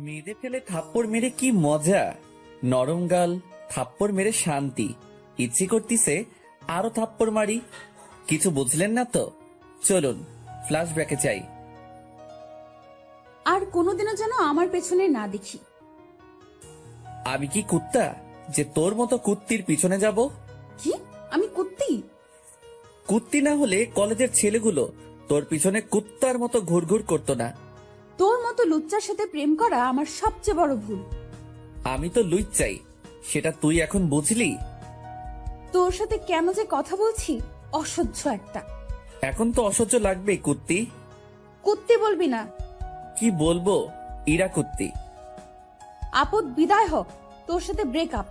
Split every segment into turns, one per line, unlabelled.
মেয়েদের ফেলে থাপ্পড় মেরে কি মজা, নরম গাল, থাপ্পড় মেরে শান্তি। ইচ্ছে করতিছে আরো থাপ্পড় মারি। কিছু বুঝলেন না তো? চলুন ফ্ল্যাশব্যাকে চাই।
আর কোনোদিনও যেন আমার পেছনে না দেখি।
আমি কি কুত্তা যে তোর মতো কুত্তির পিছনে যাব?
কি? আমি কুত্তি?
কুত্তি না হলে কলেজের ছেলেগুলো তোর পিছনে কুত্তার মতো ঘুরঘুর করতো না।
তোর মতো লুচ্চার সাথে প্রেম করা আমার সবচেয়ে বড় ভুল।
আমি তো লুচ্চাই, সেটা তুই এখন বুঝলি?
তোর সাথে কেন যে কথা বলছি, অসহ্য একটা।
এখন তো অসহ্য লাগবে কুত্তি।
কুত্তি বলবি না।
কি বলবো? ইরা কুত্তি।
আপদ বিদায় হোক, তোর সাথে ব্রেকআপ।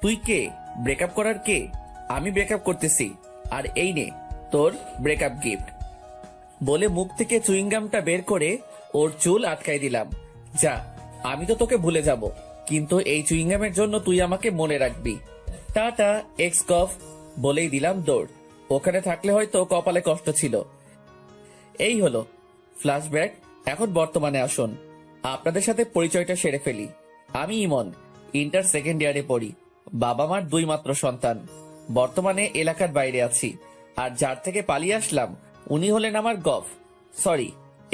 তুই কে ব্রেকআপ করার? কে? আমি ব্রেকআপ করতেছি। আর এই নে তোর ব্রেকআপ গিফট। বলে মুখ থেকে চুইংগামটা বের করে ওর চুল আটকাই দিলাম। যা, আমি তো তোকে ভুলে যাব, কিন্তু এই চুইংগামের জন্য তুই আমাকে মনে রাখবি। টাটা এক্স কফ বলেই দিলাম দৌড়। ওখানে থাকলে হয়তো কপালে কষ্ট ছিল। এই হলো ফ্ল্যাশব্যাক। এখন বর্তমানে আসুন, আপনাদের সাথে পরিচয়টা সেরে ফেলি। আমি ইমন, ইন্টার সেকেন্ড ইয়ারে পড়ি। বাবা মার 2 মাত্র সন্তান। বর্তমানে এলাকার বাইরে আছি। আর যার থেকে পালিয়ে আসলাম উনি হলেন আমার গফ, সরি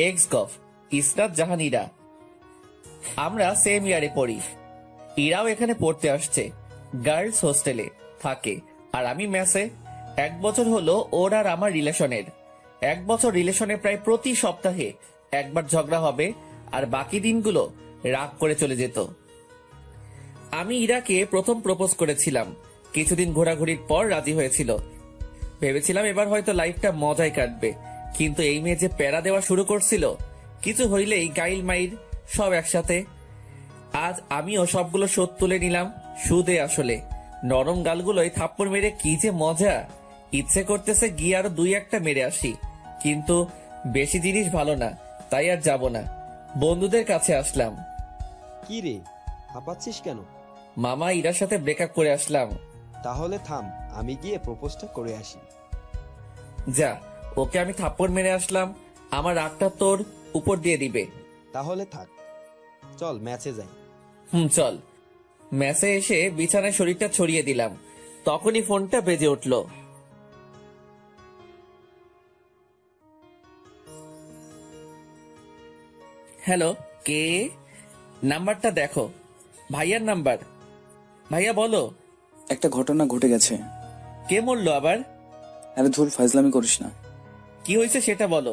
এক্স গফ, ইসরাত জাহান ইরা। আমরা সেম ইয়ারে পড়ি। ইরাও এখানে পড়তে আসছে, গার্লস হোস্টেলে থাকে, আর আমি মেসে। 1 বছর হলো ওর আর আমার রিলেশনের। 1 বছর রিলেশনে প্রায় প্রতি সপ্তাহে একবার ঝগড়া হবে, আর বাকি দিনগুলো রাগ করে চলে যেত। আমি ইরাকে প্রথম প্রপোজ করেছিলাম। কিছুদিন ঘোরাঘুরির পর রাজি হয়েছিল। ভেবেছিলাম এবার হয়তো লাইফটা মজায় কাটবে, কিন্তু এই মেয়ে যে প্যারা দেওয়া শুরু করছিল, কিছু হইলেই গাইল মাইর সব একসাথে। আজ আমিও সবগুলো শোধ তুলে নিলাম সুদে আসলে। নরম গালগুলোয় থাপ্পড় মেরে কি যে মজা। ইচ্ছে করতেছে গিয়ে আরো 2-1টা মেরে আসি, কিন্তু বেশি জিনিস ভালো না, তাই আর যাব না। বন্ধুদের কাছে আসলাম।
কি রে, হাঁপাচ্ছিস কেন?
মামা ইরার সাথে ব্রেকআপ করে আসলাম।
তাহলে থাম, আমি গিয়ে প্রপোজটা করে আসি।
যা, ওকে আমি থাপ্পড় মেরে আসলাম, আমার রাগটা তোর উপর দিয়ে দিবে।
তাহলে থাক, চল ম্যাচে যাই।
চল। ম্যাচে এসে বিছানায় শরীরটা ছড়িয়ে দিলাম, তখনই ফোনটা বেজে উঠল। হ্যালো, কে? নাম্বারটা দেখো। ভাইয়ার নাম্বার। ভাইয়া বলো।
একটা ঘটনা ঘটে গেছে।
কে মরলো আবার?
আরে ধুর, ফাজলামি করিস না।
কি হয়েছে সেটা বলো।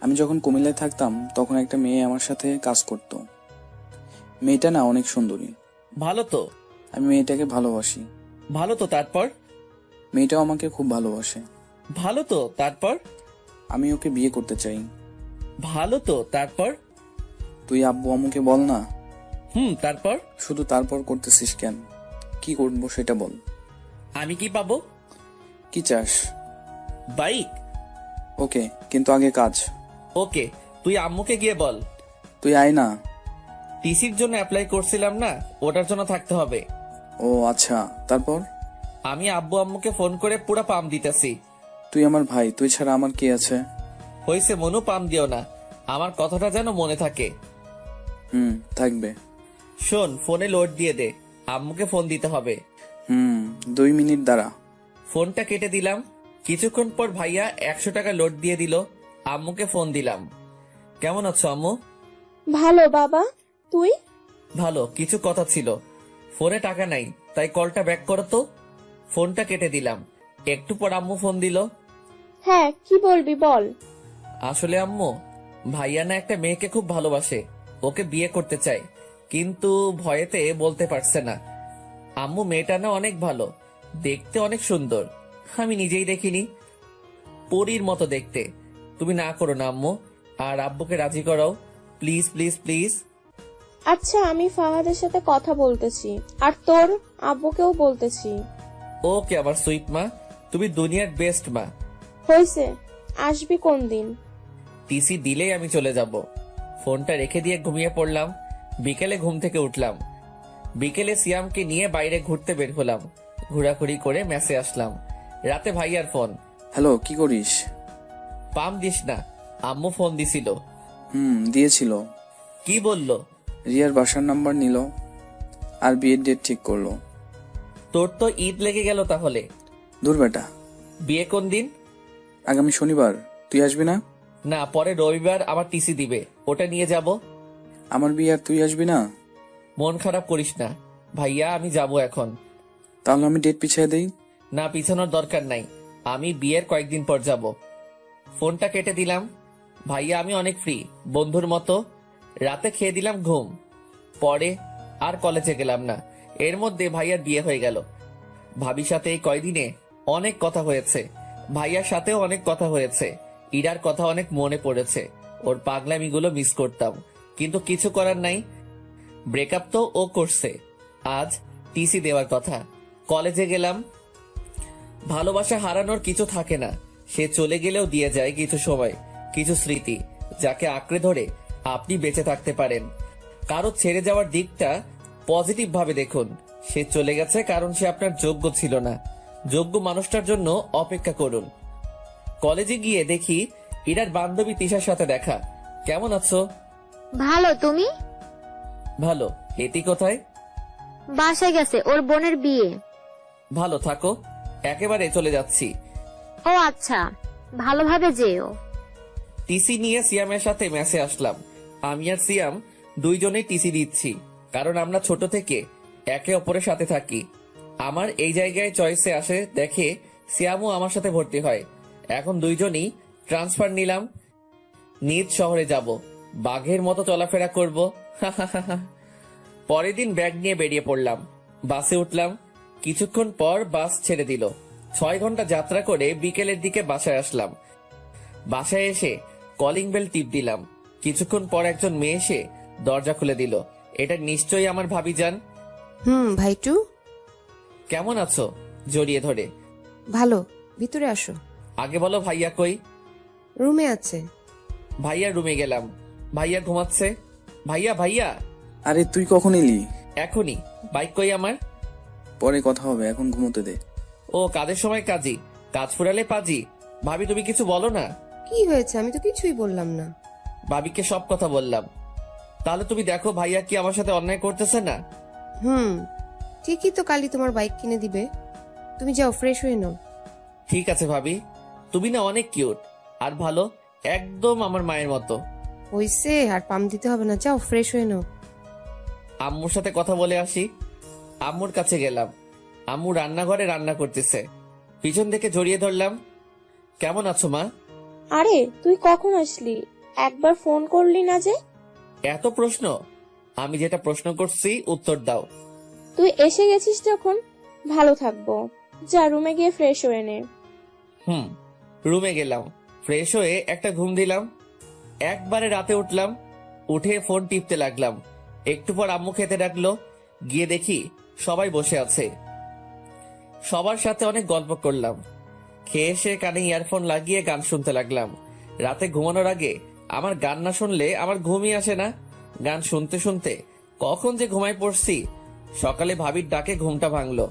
আমি যখন কুমিল্লায় থাকতাম তখন একটা মেয়ে আমার সাথে কাজ করত। মেয়েটা না অনেক সুন্দরী।
ভালো তো?
আমি মেয়েটাকে ভালোবাসি।
ভালো তো, তারপর?
মেয়েটাও আমাকে খুব ভালোবাসে।
ভালো তো, তারপর?
আমি ওকে বিয়ে করতে চাই।
ভালো তো, তারপর?
তুই আব্বু আম্মুকে বল না।
তারপর?
শুধু তারপর করতেছিস কেন? কি করবো সেটা বল।
আমি কি পাবো?
কি চাস?
বাইক।
ওকে, কিন্তু আগে কাজ।
ওকে, তুই আম্মুকে গিয়ে বল।
তুই আয় না।
টিসির জন্য অ্যাপ্লাই করছিলাম না, ওটার জন্য থাকতে হবে।
ও আচ্ছা, তারপর?
আমি আব্বু আম্মুকে ফোন করে পুরো পাম দিতেছি।
তুই আমার ভাই, তুই ছাড়া আমার কে আছে?
হইছে মনু, পাম দিও না, আমার কথাটা যেন মনে থাকে।
থাকবে।
শোন, ফোনে লোড দিয়ে দে, আম্মুকে ফোন দিতে হবে।
2 মিনিট দাঁড়া।
ফোনটা কেটে দিলাম। কিছুক্ষণ পর ভাইয়া 100 টাকা লোড দিয়ে দিল। আম্মুকে ফোন দিলাম। কেমন আছো আম্মু?
ভালো বাবা, তুই?
ভালো। কিছু কথা ছিল। ফোনে টাকা নাই, তাই কলটা ব্যাক করো তো। ফোনটা কেটে দিলাম। একটু পর আম্মু ফোন দিল।
হ্যাঁ, কি বলবি বল।
আসলে আম্মু, ভাইয়া না একটা মেয়েকে খুব ভালোবাসে, ওকে বিয়ে করতে চায়, কিন্তু ভয়েতে বলতে পারছে না। আম্মু, মেয়েটা না অনেক ভালো, দেখতে অনেক সুন্দর। আমি নিজেই দেখিনি, পরীর মতো দেখতে। তুমি না করো না আম্মু, আর আব্বুকে রাজি করাও, প্লিজ প্লিজ প্লিজ।
আচ্ছা, আমি ফাহাদের সাথে কথা বলতেছি, আর তোর আব্বুকেও বলতেছি।
ওকে আমার সুইট মা, তুমি দুনিয়ার বেস্ট মা।
হইছে, আসবি কোন দিন?
টিসি দিলেই আমি চলে যাব। ফোনটা রেখে দিয়ে ঘুমিয়ে পড়লাম। বিকেলে ঘুম থেকে উঠলাম। বিকেলে সিয়ামকে নিয়ে বাইরে ঘুরতে বের হলাম। ঘোরাঘুরি করে মেসে আসলাম। রাতে ভাইয়ার ফোন,
হ্যালো, কি করিস?
পাম দিস না, আম্মু ফোন দিছিল।
দিয়েছিল।
কি বললো?
রিয়ার বাসার নাম্বার নিল আর বিয়ের ডেট ঠিক করলো।
তোর তো ঈদ লেগে গেল তাহলে।
দূর বেটা,
বিয়ে কোন দিন?
আগামী শনিবার। তুই আসবি না?
না, পরে রবিবার আমার টিসি দিবে, ওটা নিয়ে যাব।
আমার বিয়ে আর তুই আসবি না?
মন খারাপ করিস না ভাইয়া, আমি যাব এখন।
তাহলে আমি ডেট পিছিয়ে দেই।
না, পিছানোর দরকার নাই, আমি বিয়ের কয়েকদিন পর যাব। ফোনটা কেটে দিলাম। ভাইয়া আমি অনেক ফ্রি, বন্ধুর মতো। রাতে খেয়ে দিলাম ঘুম। পরে আর কলেজে গেলাম না। এর মধ্যে ভাইয়ার বিয়ে হয়ে গেল। ভাবির সাথে এই কয়দিনে অনেক কথা হয়েছে, ভাইয়ার সাথেও অনেক কথা হয়েছে। ইরার কথা অনেক মনে পড়েছে, ওর পাগলামিগুলো মিস করতাম, কিন্তু কিছু করার নাই। ব্রেকআপ তো ও করছে, আজ টিসি দেওয়ার কথা। কলেজে গেলাম। ভালোবাসা হারানোর কিছু থাকে না, সে চলে গেলেও দিয়ে যায় কিছু সময়, কিছু স্মৃতি, যাকে আঁকড়ে ধরে আপনি বেঁচে থাকতে পারেন। কারো ছেড়ে যাওয়ার দিকটা পজিটিভ ভাবে দেখুন। সে চলে গেছে কারণ সে আপনার যোগ্য ছিল না। যোগ্য মানুষটার জন্য অপেক্ষা করুন। কলেজে গিয়ে দেখি ইরার বান্ধবী তিশার সাথে দেখা। কেমন আছো?
ভালো, তুমি?
ভালো। হেতি কোথায়?
বাসায় গেছে, ওর বোনের বিয়ে।
ভালো থাকো, একেবারে চলে যাচ্ছি।
ও আচ্ছা, ভালোভাবে যেও।
টিসি নিয়ে সিয়ামের সাথে মেসে আসলাম। আমি আর সিয়াম দুইজনেই টিসি দিচ্ছি, কারণ আমরা ছোট থেকে একে অপরের সাথে থাকি। আমার এই জায়গায় চয়েসে আসে দেখে সিয়ামও আমার সাথে ভর্তি হয়। এখন দুইজনই ট্রান্সফার নিলাম। নিজ শহরে যাব, বাঘের মতো চলাফেরা করব। পরের দিন ব্যাগ নিয়ে বেরিয়ে পড়লাম। বাসে উঠলাম। কিছুক্ষণ পর বাস ছেড়ে দিল। 6 ঘন্টা যাত্রা করে বিকেলের দিকে বাসায় আসলাম। বাসায় এসে কলিং বেল টিপ দিলাম। কিছুক্ষণ পর একজন মেয়ে এসে দরজা খুলে দিল। এটা নিশ্চয়ই আমার ভাবি যান।
ভাইটু,
কেমন আছো? জড়িয়ে ধরে।
ভালো, ভিতরে আসো।
আগে বলো ভাইয়া কই?
রুমে আছে।
ভাইয়া রুমে গেলাম। ভাইয়া ঘুমাচ্ছে। ভাইয়া ভাইয়া।
আরে তুই কখন এলি?
এখনই। বাইক কই আমার?
পরে কথা হবে, এখন ঘুমোতে দে।
ও কাজের সময় কাজী, কাজ ফুরালে পাজি। ভাবি তুমি কিছু বলো না।
কি হয়েছে? আমি তো কিছুই বললাম না।
ভাবিকে সব কথা বললাম। তাহলে তুমি দেখো ভাইয়া কি আমার সাথে অন্যায় করতেছে না।
ঠিকই তো, কালই তোমার বাইক কিনে দিবে। তুমি যাও, ফ্রেশ হয়ে নাও।
ঠিক আছে ভাবি, তুমি না অনেক কিউট আর ভালো, একদম আমার মায়ের মতো।
হইছে, আর পাম দিতে হবে না, যাও ফ্রেশ হয়ে নাও।
আম্মুর সাথে কথা বলে আসি। আম্মুর কাছে গেলাম। আম্মু রান্নাঘরে রান্না করতেছে। পিছন থেকে জড়িয়ে ধরলাম। কেমন আছো মা?
আরে তুই কখন আসলি? একবার ফোন করলি না যে?
এত প্রশ্ন? আমি যেটা প্রশ্ন করছি উত্তর দাও।
তুই এসে গেছিস যখন, ভালো থাকবো। যা রুমে গিয়ে ফ্রেশ হয়ে নে।
রুমে গেলাম, ফ্রেশ হয়ে একটা ঘুম দিলাম। একবারে রাতে উঠলাম। উঠে ফোন টিপতে লাগলাম। একটু পর আম্মু খেতে ডাকলো। গিয়ে দেখি সবাই বসে আছে। সবার সাথে অনেক গল্প করলাম। খেয়ে এসে কানে ইয়ারফোন লাগিয়ে গান শুনতে লাগলাম। রাতে ঘুমানোর আগে আমার গান না শুনলে আমার ঘুমই আসে না। গান শুনতে শুনতে কখন যে ঘুমায় পড়ছি। সকালে ভাবির ডাকে ঘুমটা ভাঙলো।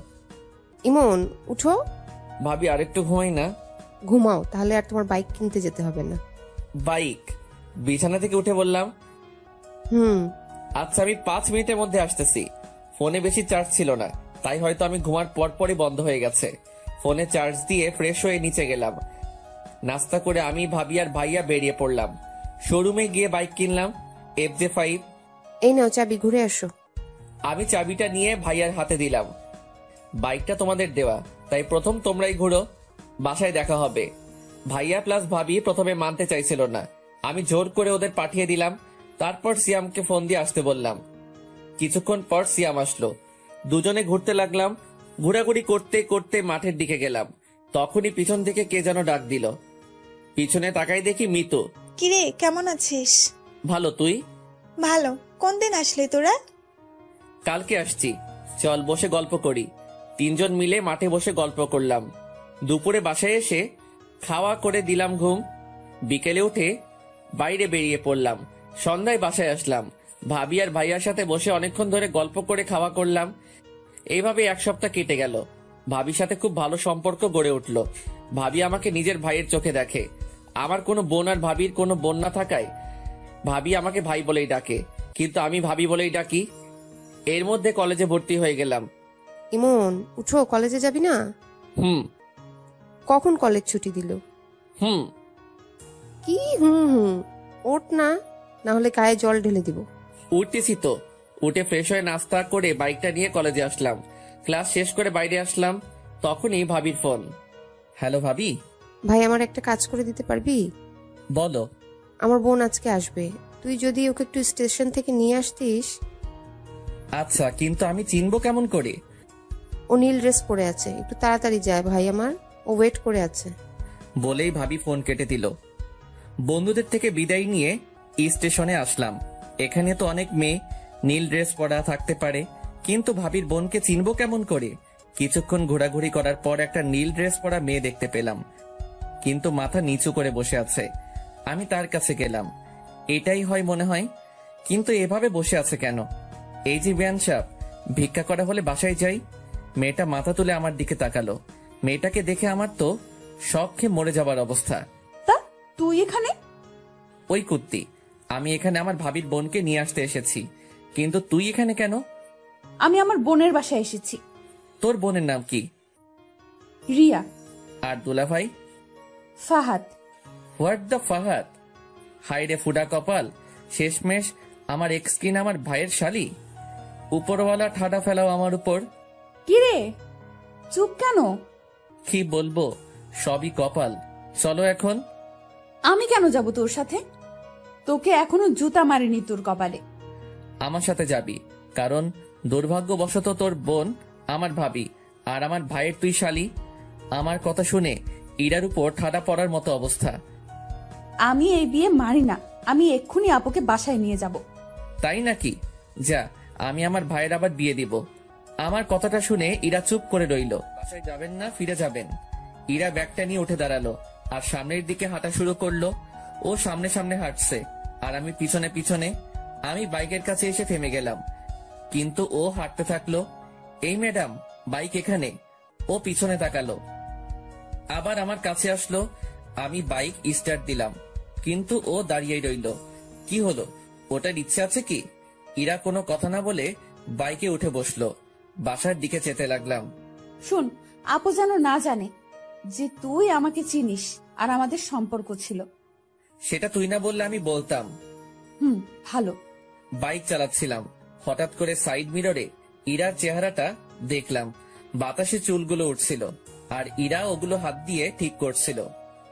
ইমন, উঠো।
ভাবি আরেকটু ঘুমাই না?
ঘুমাও, তাহলে আর তোমার বাইক কিনতে যেতে হবে না।
বাইক? বিছানা থেকে উঠে বললাম। আচ্ছা, আমি 5 মিনিটের মধ্যে আসতেছি। ফোনে বেশি চার্জ ছিল না, তাই হয়তো আমি ঘুমার পরপরই বন্ধ হয়ে গেছে। ফোনে চার্জ দিয়ে ফ্রেশ হয়ে নিচে গেলাম। নাস্তা করে আমি, ভাবি আর ভাইয়া বেরিয়ে পড়লাম। শোরুমে গিয়ে বাইক কিনলাম, FJ5।
এই নাও চাবি, ঘুরে আসো।
আমি চাবিটা নিয়ে ভাইয়ার হাতে দিলাম। বাইকটা তোমাদের দেওয়া, তাই প্রথম তোমরাই ঘুরো, বাসায় দেখা হবে। ভাইয়া প্লাস ভাবি প্রথমে মানতে চাইছিল না, আমি জোর করে ওদের পাঠিয়ে দিলাম। তারপর সিয়ামকে ফোন দিয়ে আসতে বললাম। কিছুক্ষণ পর সিয়াম আসলো। দুজনে ঘুরতে লাগলাম। ঘোরাঘুরি করতে করতে মাঠের দিকে গেলাম। তখনই পিছন থেকে কে যেন ডাক দিল। পিছনে তাকাই দেখি মিতু।
কিরে, কেমন আছিস?
ভালো, তুই?
ভালো। কোন দিন আসলি তোরা?
কালকে আসছি। চল বসে গল্প করি। 3 জন মিলে মাঠে বসে গল্প করলাম। দুপুরে বাসায় এসে খাওয়া করে দিলাম ঘুম। বিকেলে উঠে বাইরে বেরিয়ে পড়লাম। সন্ধ্যায় বাসায় আসলাম। ভাবি আর ভাইয়ার সাথে বসে অনেকক্ষণ ধরে গল্প করে খাওয়া করলাম। এইভাবে 1 সপ্তাহ কেটে গেল। ভাবির সাথে খুব ভালো সম্পর্ক গড়ে উঠল। ভাবি আমাকে নিজের ভাইয়ের চোখে দেখে। আমার কোনো বোন আর ভাবির কোনো বোন না থাকায় ভাবি আমাকে ভাই বলেই ডাকে, কিন্তু আমি ভাবি বলেই ডাকি। এর মধ্যে কলেজে ভর্তি হয়ে গেলাম।
ইমন, উঠো, কলেজে যাবি না?
হুম
কখন কলেজ ছুটি দিল?
হুম
কি হুম হুম? ওঠ না, না হলে গায়ে জল ঢেলে দিব।
উঠতেছি তো। উঠে ফ্রেশ হয়ে নাস্তা করে বাইকটা নিয়ে কলেজে আসলাম। ক্লাস শেষ করে বাইরে আসলাম, তখনই ভাবির ফোন। হ্যালো ভাবি।
ভাই, আমার একটা কাজ করে দিতে পারবি?
বলো।
আমার বোন আজকে আসবে, তুই যদি ওকে একটু স্টেশন থেকে নিয়ে আসতিস।
আচ্ছা, কিন্তু আমি চিনবো কেমন করে?
ও নীল ড্রেস পরে আছে, একটু তাড়াতাড়ি যায় ভাই আমার, ও ওয়েট করে আছে।
বলেই ভাবি ফোন কেটে দিল। বন্ধুদের থেকে বিদায় নিয়ে স্টেশনে আসলাম। এখানে তো অনেক মেয়ে নীল ড্রেস পরা থাকতে পারে, কিন্তু ভাবির বোনকে চিনবো কেমন করে? কিছুক্ষণ ঘোরাঘুরি করার পর একটা নীল ড্রেস পরা মেয়ে দেখতে পেলাম, কিন্তু মাথা নিচু করে বসে আছে। আমি তার কাছে গেলাম। এটাই হয় মনে হয়, কিন্তু এভাবে বসে আছে কেন? এই যে ব্যান সাহেব, ভিক্ষা করা হলে বাসায় যাই। মেয়েটা মাথা তুলে আমার দিকে তাকালো। মেয়েটাকে দেখে আমার তো শখ খেয়ে মরে যাবার অবস্থা।
তা তুই এখানে?
ওই কুত্তি, আমি এখানে আমার ভাবির বোনকে নিয়ে আসতে এসেছি, কিন্তু তুই এখানে কেন?
আমি আমার বোনের বাসায় এসেছি।
তোর বোনের নাম কি?
রিয়া।
আর দুলাভাই?
ফাহাদ।
What the Fahad? হাই রে ফুডা কপাল, শেষমেশ আমার এক্স কিন আমার ভাইয়ের শালি। উপরওয়ালা ঠাডা ফেলাও আমার উপর।
কিরে, চুপ কেন?
কি বলবো, সবই কপাল। চলো এখন।
আমি কেন যাব তোর সাথে? তোকে এখনো জুতা মারিনি তোর কপালে।
আমার সাথে যাবি, কারণ দুর্ভাগ্যবশত তোর বোন আমার ভাবি, আর আমার ভাইয়ের তুই শালি। আমার কথা শুনে ইরার উপর ঠাডা পড়ার মতো অবস্থা।
আমি এই বিয়ে মারি না, আমি এক্ষুনি আপুকে বাসায় নিয়ে যাব।
তাই নাকি? যা, আমি আমার ভাইয়ের আবার বিয়ে দিব। আমার কথাটা শুনে ইরা চুপ করে রইল। বাসায় যাবেন না, ফিরে যাবেন? ইরা ব্যাগটা নিয়ে উঠে দাঁড়ালো আর সামনের দিকে হাঁটা শুরু করলো। ও সামনে সামনে হাঁটছে আর আমি পিছনে পিছনে। আমি বাইকের কাছে এসে থেমে গেলাম, কিন্তু ও হাঁটতে থাকলো। এই ম্যাডাম, বাইক এখানে। ও পিছনে তাকালো, আবার আমার কাছে আসলো। আমি বাইক স্টার্ট দিলাম, কিন্তু ও দাঁড়িয়ে রইল। কি হলো, ওটার ইচ্ছে আছে কি? ইরা কোনো কথা না বলে বাইকে উঠে বসলো। বাসার দিকে যেতে লাগলাম।
শুন, আপু যেন না জানে যে তুই আমাকে চিনিস আর আমাদের সম্পর্ক ছিল।
সেটা তুই না বললে আমি বলতাম।
ভালো।
বাইক চালাচ্ছিলাম, হঠাৎ করে সাইড মিররে ইরার চেহারাটা দেখলাম। বাতাসে চুলগুলো উঠছিল আর ইরা ওগুলো হাত দিয়ে ঠিক করছিল।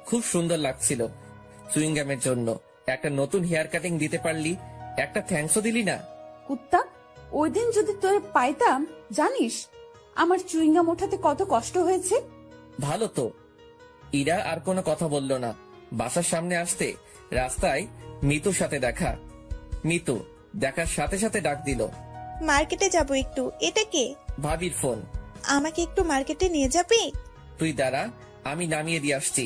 খুব সুন্দর লাগছিল। চুইংগামের জন্য একটা নতুন হেয়ার কাটিং দিতে পারলি, একটা থ্যাঙ্কসও দিলি না।
কুত্তা, ওই দিন যদি তোর পাইতাম, জানিস আমার চুইংগাম ওঠাতে কত কষ্ট হয়েছে।
ভালো তো। ইরা আর কোনো কথা বলল না। বাসার সামনে আসতে রাস্তায় মিতুর সাথে দেখা। মিতু দেখার সাথে সাথে ডাক দিল,
মার্কেটে যাব একটু। এটা কে?
ভাবির ফোন।
আমাকে একটু মার্কেটে নিয়ে যাবি?
তুই দাঁড়া, আমি নামিয়ে দিয়ে আসছি।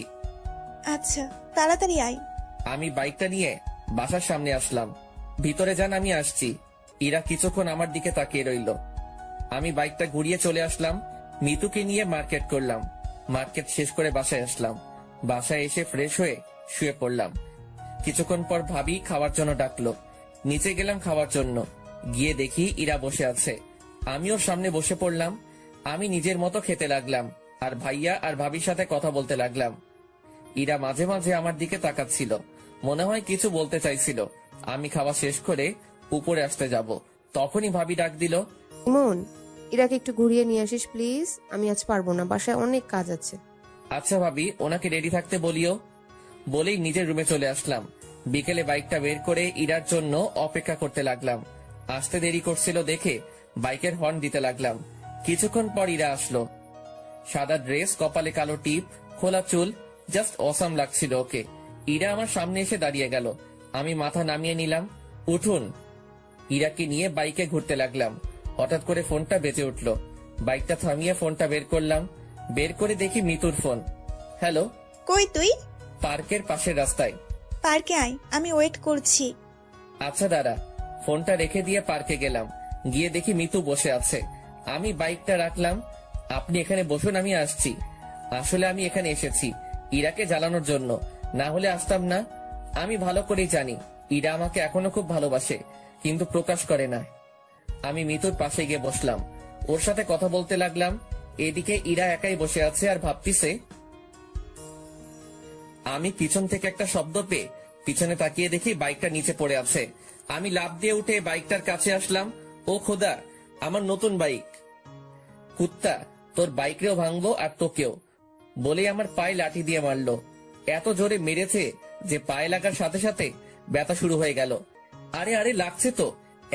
আচ্ছা, তাড়াতাড়ি আয়।
আমি বাইকটা নিয়ে বাসার সামনে আসলাম। ভিতরে যান, আমি আসছি। ইরা কিছুক্ষণ আমার দিকে তাকিয়ে রইল। আমি বাইকটা ঘুরিয়ে চলে আসলাম। মিতুকে নিয়ে মার্কেট করলাম। মার্কেট শেষ করে বাসায় আসলাম। বাসায় এসে ফ্রেশ হয়ে শুয়ে পড়লাম। কিছুক্ষণ পর ভাবি খাওয়ার জন্য ডাকলো। নিচে গেলাম খাওয়ার জন্য। গিয়ে দেখি ইরা বসে আছে। আমি ওর সামনে বসে পড়লাম। আমি নিজের মতো খেতে লাগলাম আর ভাইয়া আর ভাবির সাথে কথা বলতে লাগলাম। ইরা মাঝে মাঝে আমার দিকে তাকাচ্ছিল, মনে হয় কিছু বলতে চাইছিল। আমি খাওয়া শেষ করে উপরে আসতে যাব, তখনই ভাবি ডাক দিল,
ইমন, ইরাকে একটু ঘুরিয়ে নিয়ে আসিস প্লিজ, আমি আজ পারবো না, বাসায় অনেক কাজ আছে।
আচ্ছা ভাবি, ওনাকে রেডি থাকতে বলিও। বলেই নিজের রুমে চলে আসলাম। বিকেলে বাইকটা বের করে ইরার জন্য অপেক্ষা করতে লাগলাম। আসতে দেরি করছিল দেখে বাইকের হর্ন দিতে লাগলাম। কিছুক্ষণ পর ইরা আসলো। সাদা ড্রেস, কপালে কালো টিপ, খোলা চুল, জাস্ট অসাম লাগছিল ওকে। ইরা আমার সামনে এসে দাঁড়িয়ে গেল। আমি মাথা নামিয়ে নিলাম। উঠুন। ইরাকে নিয়ে বাইকে ঘুরতে লাগলাম। হঠাৎ করে ফোনটা বেজে উঠলো। বাইকটা থামিয়ে ফোনটা বের করলাম। বের করে দেখি মিতুর ফোন। হ্যালো।
কই তুই?
পার্কের পাশের রাস্তায়।
পার্কে আয়, আমি ওয়েট করছি।
আচ্ছা দাঁড়া। ফোনটা রেখে দিয়ে পার্কে গেলাম। গিয়ে দেখি মিতু বসে আছে। আমি বাইকটা রাখলাম। আপনি এখানে বসুন, আমি আসছি। আসলে আমি এখানে এসেছি ইরাকে জ্বালানোর জন্য, না হলে আসতাম না। আমি ভালো করেই জানি ইরা আমাকে এখনো খুব ভালোবাসে, কিন্তু প্রকাশ করে না। আমি মিতুর পাশে গিয়ে বসলাম, ওর সাথে কথা বলতে লাগলাম। এদিকে ইরা একাই বসে আছে আর ভাবতিছে। আমি পিছন থেকে একটা শব্দ পেয়ে পিছনে তাকিয়ে দেখি বাইকটা নিচে পড়ে আছে। আমি লাফ দিয়ে উঠে বাইকটার কাছে আসলাম। ও খোদা, আমার নতুন বাইক! কুত্তা, তোর বাইকরেও ভাঙবো আর তোকেও, বলেই আমার পায়ে লাঠি দিয়ে মারলো। এত জোরে মেরেছে যে পায়ে লাগার সাথে সাথে ব্যথা শুরু হয়ে গেল। আরে আরে, লাগছে তো।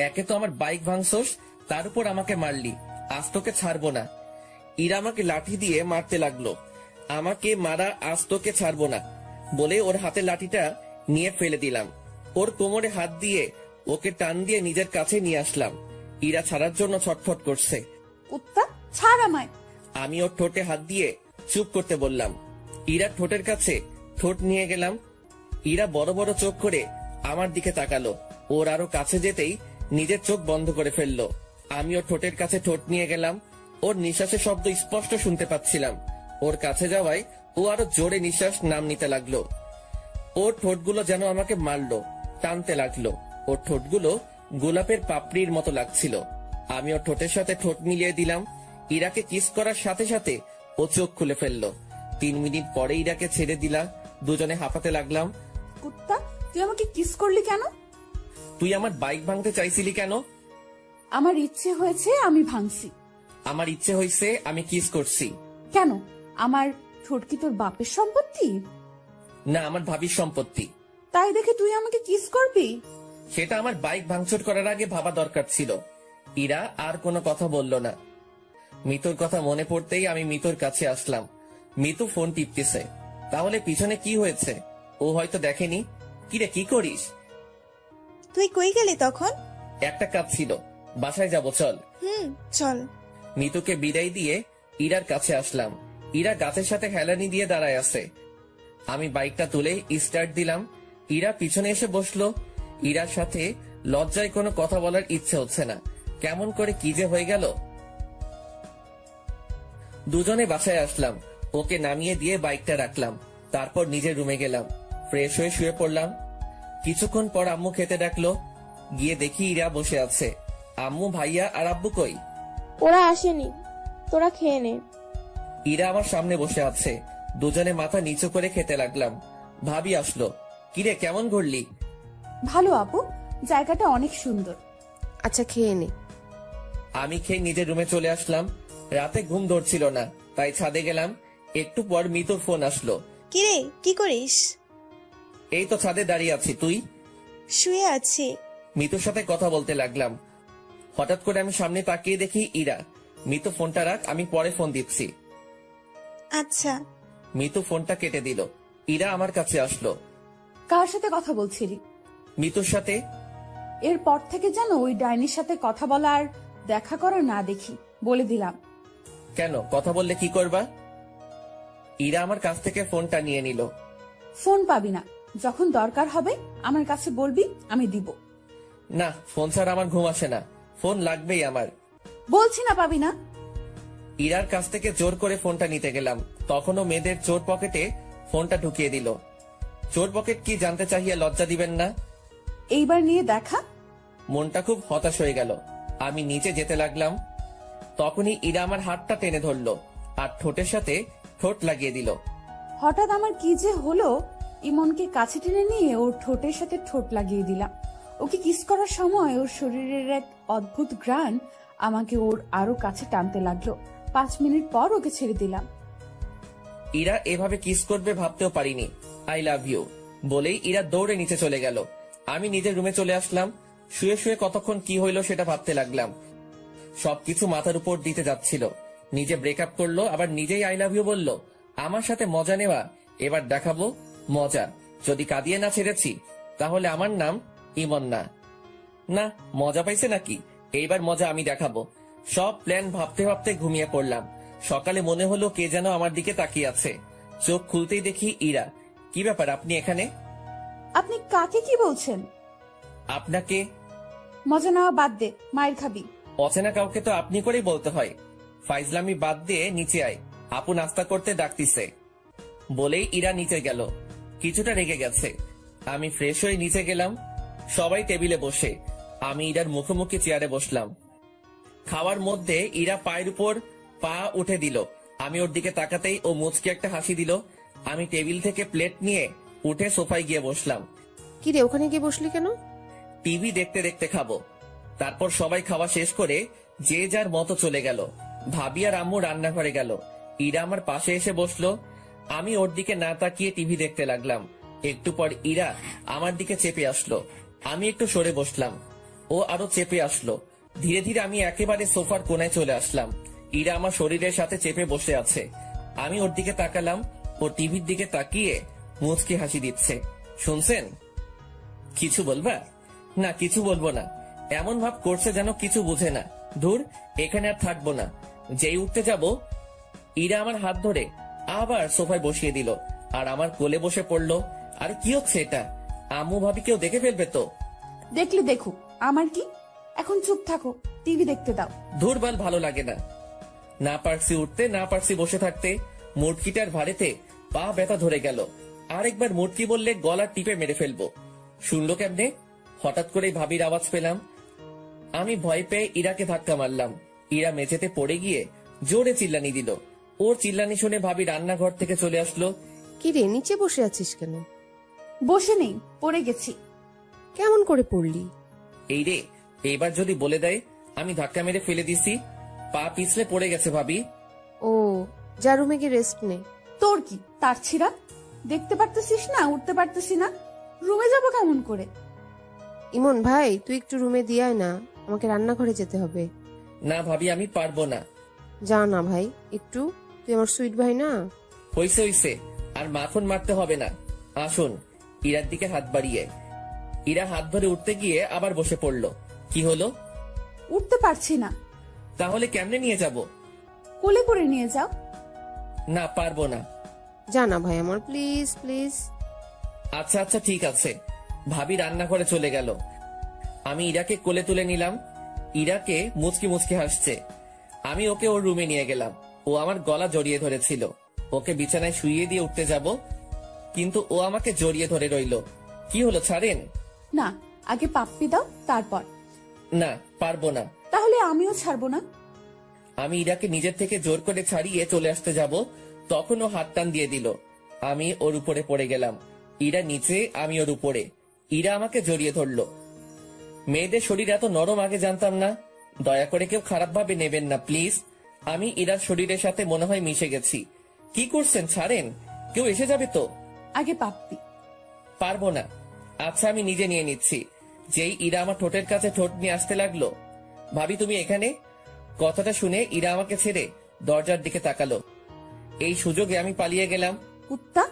একে তো আমার বাইক ভাঙছোস, তার উপর আমাকে মারলি, আজ তোকে ছাড়বো না। ইরা আমাকে লাঠি দিয়ে মারতে লাগলো। আমাকে মারা, আজ তোকে ছাড়বো না বলে ওর হাতে লাঠিটা নিয়ে ফেলে দিলাম। ওর কোমরে হাত দিয়ে ওকে টান দিয়ে নিজের কাছে নিয়ে আসলাম। ইরা ছাড়ার জন্য ছটফট করছে।
কুত্তা, ছাড় আমায়।
আমি ওর ঠোঁটে হাত দিয়ে চুপ করতে বললাম। ইরার ঠোঁটের কাছে ঠোঁট নিয়ে গেলাম। ইরা বড় বড় চোখ করে আমার দিকে তাকালো। ওর আরো কাছে যেতেই নিজের চোখ বন্ধ করে ফেললো। আমি ওর ঠোঁটের কাছে ঠোঁট নিয়ে গেলাম। ওর নিঃশ্বাসের শব্দ স্পষ্ট শুনতে পাচ্ছিলাম। ওর কাছে যাওয়ায় ও আরো জোরে নিঃশ্বাস নাম নিতে লাগলো। ওর ঠোঁটগুলো যেন আমাকে মারলো, টানতে লাগলো। ওর ঠোঁটগুলো গোলাপের পাপড়ির মতো লাগছিল। আমি ওর ঠোঁটের সাথে ঠোঁট মিলিয়ে দিলাম। ইরাকে কিস করার সাথে সাথে ও চোখ খুলে ফেললো। 3 মিনিট পরে ইরাকে ছেড়ে দিলাম। দুজনে হাঁপাতে লাগলাম।
কুত্তা, তুই আমাকে কিস করলি কেন?
তুই আমার বাইক ভাঙতে চাইছিলি কেন?
আমার ইচ্ছে হয়েছে, আমি ভাঙছি।
আমার ইচ্ছে হয়েছে, আমি কিস করছি।
কেন? আমার ঠোঁট কি তোর বাপের সম্পত্তি?
না, আমার ভাবির সম্পত্তি।
তাই দেখে তুই আমাকে কিস করবি?
সেটা আমার বাইক ভাঙচুর করার আগে ভাবা দরকার ছিল। ইরা আর কোনো কথা বলল না। মিতুর কথা মনে পড়তেই আমি মিতুর কাছে আসলাম। মিতু ফোন টিপতেছে। তাহলে পিছনে কি হয়েছে ও হয়তো দেখেনি। কিরে, কি করিস?
তুই কই গেলি তখন?
একটা কাজ ছিল, বাসায় যাব, চল।
চল।
মিতুকে বিদায় দিয়ে ইরার কাছে আসলাম। ইরা গাছের সাথে হেলানি দিয়ে দাঁড়ায় আছে। আমি বাইকটা তুলে স্টার্ট দিলাম। ইরা পিছনে এসে বসলো। ইরার সাথে লজ্জায় কোনো কথা বলার ইচ্ছে হচ্ছে না। কেমন করে কি যে হয়ে গেল। দুজনে বাসায় আসলাম। ওকে নামিয়ে দিয়ে বাইকটা রাখলাম। তারপর নিজের রুমে গেলাম। ফ্রেশ হয়ে শুয়ে পড়লাম। কিছুক্ষণ পর আম্মু খেতে ডাকলো। গিয়ে দেখি ইরা বসে আছে। আম্মু, ভাইয়া আর আব্বু কই?
ওরা আসেনি, তোরা খেয়ে নে।
ইরা আমার সামনে বসে আছে। দুজনে মাথা নিচু করে খেতে লাগলাম। ভাবি আসলো। কিরে, কেমন ঘুরলি?
ভালো আপু, জায়গাটা অনেক সুন্দর।
আচ্ছা, খেয়ে নে।
আমি খেয়ে নিজের রুমে চলে আসলাম। রাতে ঘুম ধরছিল না, তাই ছাদে গেলাম। একটু পর মিতুর ফোন আসলো।
কিরে, কি করিস?
এই তো ছাদে দাঁড়িয়ে আছি, তুই?
শুয়ে আছি।
মিতুর সাথে কথা বলতে লাগলাম। হঠাৎ করে আমি সামনে তাকিয়ে দেখি ইরা। মিতু, ফোনটা রাখ, আমি পরে ফোন দিচ্ছি।
আচ্ছা।
মিতু ফোনটা কেটে দিল। ইরা আমার কাছে আসলো।
কার সাথে কথা বলছিলি?
মিতুর সাথে।
এরপর থেকে যেন ওই ডাইনির সাথে কথা বলা আর দেখা করা না দেখি, বলে দিলাম।
কেন, কথা বললে কি করবা? ইরা আমার কাছ থেকে ফোনটা নিয়ে নিল।
ফোন পাবি না, যখন দরকার হবে আমার কাছে বলবি, আমি দিব।
না, ফোন ছাড়া আমার ঘুম আসে না, ফোন লাগবেই আমার।
বলছি না পাবি না।
ইরার কাছ থেকে জোর করে ফোনটা নিতে গেলাম, তখনও মেয়েদের চোর পকেটে ফোনটা ঢুকিয়ে দিল। চোর পকেট কি জানতে চাহিয়ে লজ্জা দিবেন না?
এইবার নিয়ে দেখা।
মনটা খুব হতাশ হয়ে গেল। আমি নিচে যেতে লাগলাম। তখনই ইরা আমার হাতটা টেনে ধরলো আর ঠোঁটের সাথে ঠোঁট লাগিয়ে দিল।
হঠাৎ আমার কি যে হলো, ইমনকে কাছে টেনে নিয়ে ওর ঠোঁটের সাথে ঠোঁট লাগিয়ে দিলাম। ওকে কিস করার সময় ওর শরীরের এক অদ্ভুত ঘ্রাণ আমাকে ওর আরো কাছে টানতে লাগলো। 5 মিনিট পর ওকে ছেড়ে দিলাম।
ইরা এভাবে কিস করবে ভাবতেও পারিনি। আই লাভ ইউ বলেই ইরা দৌড়ে নিচে চলে গেল। আমি নিজের রুমে চলে আসলাম। শুয়ে শুয়ে কতক্ষণ কি হইলো সেটা ভাবতে লাগলাম। সবকিছু মাথার উপর দিতে যাচ্ছিল। নিজে ব্রেকআপ করলো, আবার নিজেই আই লাভ ইউ বললো। আমার সাথে মজা নেওয়া, এবার দেখাবো মজা। যদি কাঁদিয়ে না ছেড়েছি তাহলে আমার নাম ইমন না। না, মজা পাইছে নাকি? এইবার মজা আমি দেখাবো। সব প্ল্যান ভাবতে ভাবতে ঘুমিয়ে পড়লাম। সকালে মনে হলো কে যেন আমার দিকে তাকিয়ে আছে। চোখ খুলতেই দেখি ইরা। কি ব্যাপার, আপনি এখানে?
আপনি কাকে কি বলছেন?
আপনাকে।
মজা নেওয়া বাদ দে, মায়ের খাবি।
অচেনা কাউকে তো আপনি করেই বলতে হয়। ফাইজলামি বাদ দিয়ে নিচে আয়, আপু নাস্তা করতে ডাকতিছে বলেই ইরা নিচে গেল। কিছুটা রেগে গেছে। আমি ফ্রেশ হয়ে নিচে গেলাম। সবাই টেবিলে বসে, আমি ইরার মুখোমুখি চেয়ারে বসলাম। খাওয়ার মধ্যে ইরা পায়ের উপর পা উঠে দিল। আমি ওর দিকে তাকাতেই ও মুচকি একটা হাসি দিল। আমি টেবিল থেকে প্লেট নিয়ে উঠে সোফায় গিয়ে বসলাম।
কি রে, ওখানে গিয়ে বসলি কেন?
টিভি দেখতে দেখতে খাবো। তারপর সবাই খাওয়া শেষ করে যে যার মতো চলে গেল। ভাবি আর আম্মু রান্নাঘরে গেল। ইরা আমার পাশে এসে বসলো। আমি ওর দিকে না তাকিয়ে টিভি দেখতে লাগলাম। একটু পর ইরা আমার দিকে চেপে আসলো। আমি একটু সরে বসলাম। ও আরো চেপে আসলো। ধীরে ধীরে আমি একেবারে সোফার কোনায় চলে আসলাম। ইরা আমার শরীরের সাথে চেপে বসে আছে। আমি ওর দিকে তাকালাম। ও টিভির দিকে তাকিয়ে মুচকি হাসি দিচ্ছে। শুনছেন? কিছু বলবা? না, কিছু বলবো না। এমন ভাব করছে যেন কিছু বুঝে না। ধুর, এখানে আর থাকবো না। যেই উঠতে যাব, ইরা আমার হাত ধরে আবার সোফায় বসিয়ে দিল আর আমার কোলে বসে পড়লো। আর কি হচ্ছে এটা? আম্মু ভাবি কেউ দেখে ফেলবে তো?
দেখলে দেখুক, আমার কি। এখন চুপ থাকো, টিভি দেখতে দাও।
ধুরবাল, ভালো লাগে না। না পারছি উঠতে, না পারছি বসে থাকতে। মুটকিটার ভারেতে পা ব্যথা ধরে গেল। আরেকবার মুটকি বললে গলা টিপে মেরে ফেলবো। শুনলো কেমনে? হঠাৎ করে ভাবির আওয়াজ পেলাম। আমি ভয় পেয়ে ইরাকে ধাক্কা মারলাম। ইরা মেঝেতে পড়ে গিয়ে জোরে চিল্লানি দিল। ওর চিল্লানি শুনে ভাবি রান্নাঘর থেকে চলে আসলো।
কি রে, নিচে বসে আছিস কেন?
বসে নেই, পড়ে গেছি।
কেমন করে পড়লি?
এই রে, এইবার যদি বলে দেয় আমি ধাক্কা মেরে ফেলে দিছি। পা পিছলে পড়ে গেছে ভাবি।
ও, যা রুমে গিয়ে রেস্ট নে।
তোর কি তার ছিড়া? দেখতে পারতেছিস না উঠতে পারতেছি না? রুমে যাব কেমন করে?
ইমন ভাই, তুই একটু রুমে দিয়ে আয় না, আমাকে রান্নাঘরে যেতে হবে।
না ভাবি, আমি পারবো না।
যা না ভাই, একটু, তুই আমার সুইট ভাই না।
হইছে হইছে, আর মাখন মারতে হবে না। আসুন। ইরার দিকে হাত বাড়িয়ে ইরা হাত ধরে উঠতে গিয়ে আবার বসে পড়লো। কি হলো?
উঠতে পারছি না।
তাহলে কেমনে নিয়ে যাব?
কোলে করে নিয়ে যাও।
না, পারবো না।
যা না ভাই আমার, প্লিজ প্লিজ।
আচ্ছা আচ্ছা, ঠিক আছে। ভাবি রান্নাঘরে চলে গেল। আমি ইরাকে কোলে তুলে নিলাম। ইরাকে মুচকি মুচকি হাসছে। আমি ওকে ওর রুমে নিয়ে গেলাম। ও আমার গলা জড়িয়ে ধরেছিল। ওকে বিছানায় শুইয়ে দিয়ে উঠতে যাব, কিন্তু ও আমাকে জড়িয়ে ধরে রইল। কি হলো, ছাড়েন?
না, আগে পাপ্পি দাও, তারপর।
না, পারবো না।
তাহলে আমিও ছাড়বো না।
আমি ইরাকে নিজের থেকে জোর করে ছাড়িয়ে চলে আসতে যাব, তখন ও হাত টান দিয়ে দিল। আমি ওর উপরে পড়ে গেলাম। ইরা নিচে, আমি ওর উপরে। ইরা আমাকে জড়িয়ে ধরলো। মেয়েদের শরীর এত নরম আগে জানতাম না। দয়া করে কেউ খারাপ ভাবে নেবেন না প্লিজ। আমি ইরার শরীরের সাথে মনে হয় মিশে গেছি। কি করছেন, ছাড়েন। কেউ এসে যাবে তো।
আগে পাপ্পি।
পারবো না। আচ্ছা, আমি নিজে নিয়ে নিচ্ছি। যেই ইরা আমার ঠোঁটের কাছে ঠোঁট নিয়ে আসতে লাগলো, ভাবি তুমি এখানে? কথাটা শুনে ইরা আমাকে ছেড়ে দরজার দিকে তাকালো। এই সুযোগে আমি পালিয়ে গেলাম।
কুত্তা,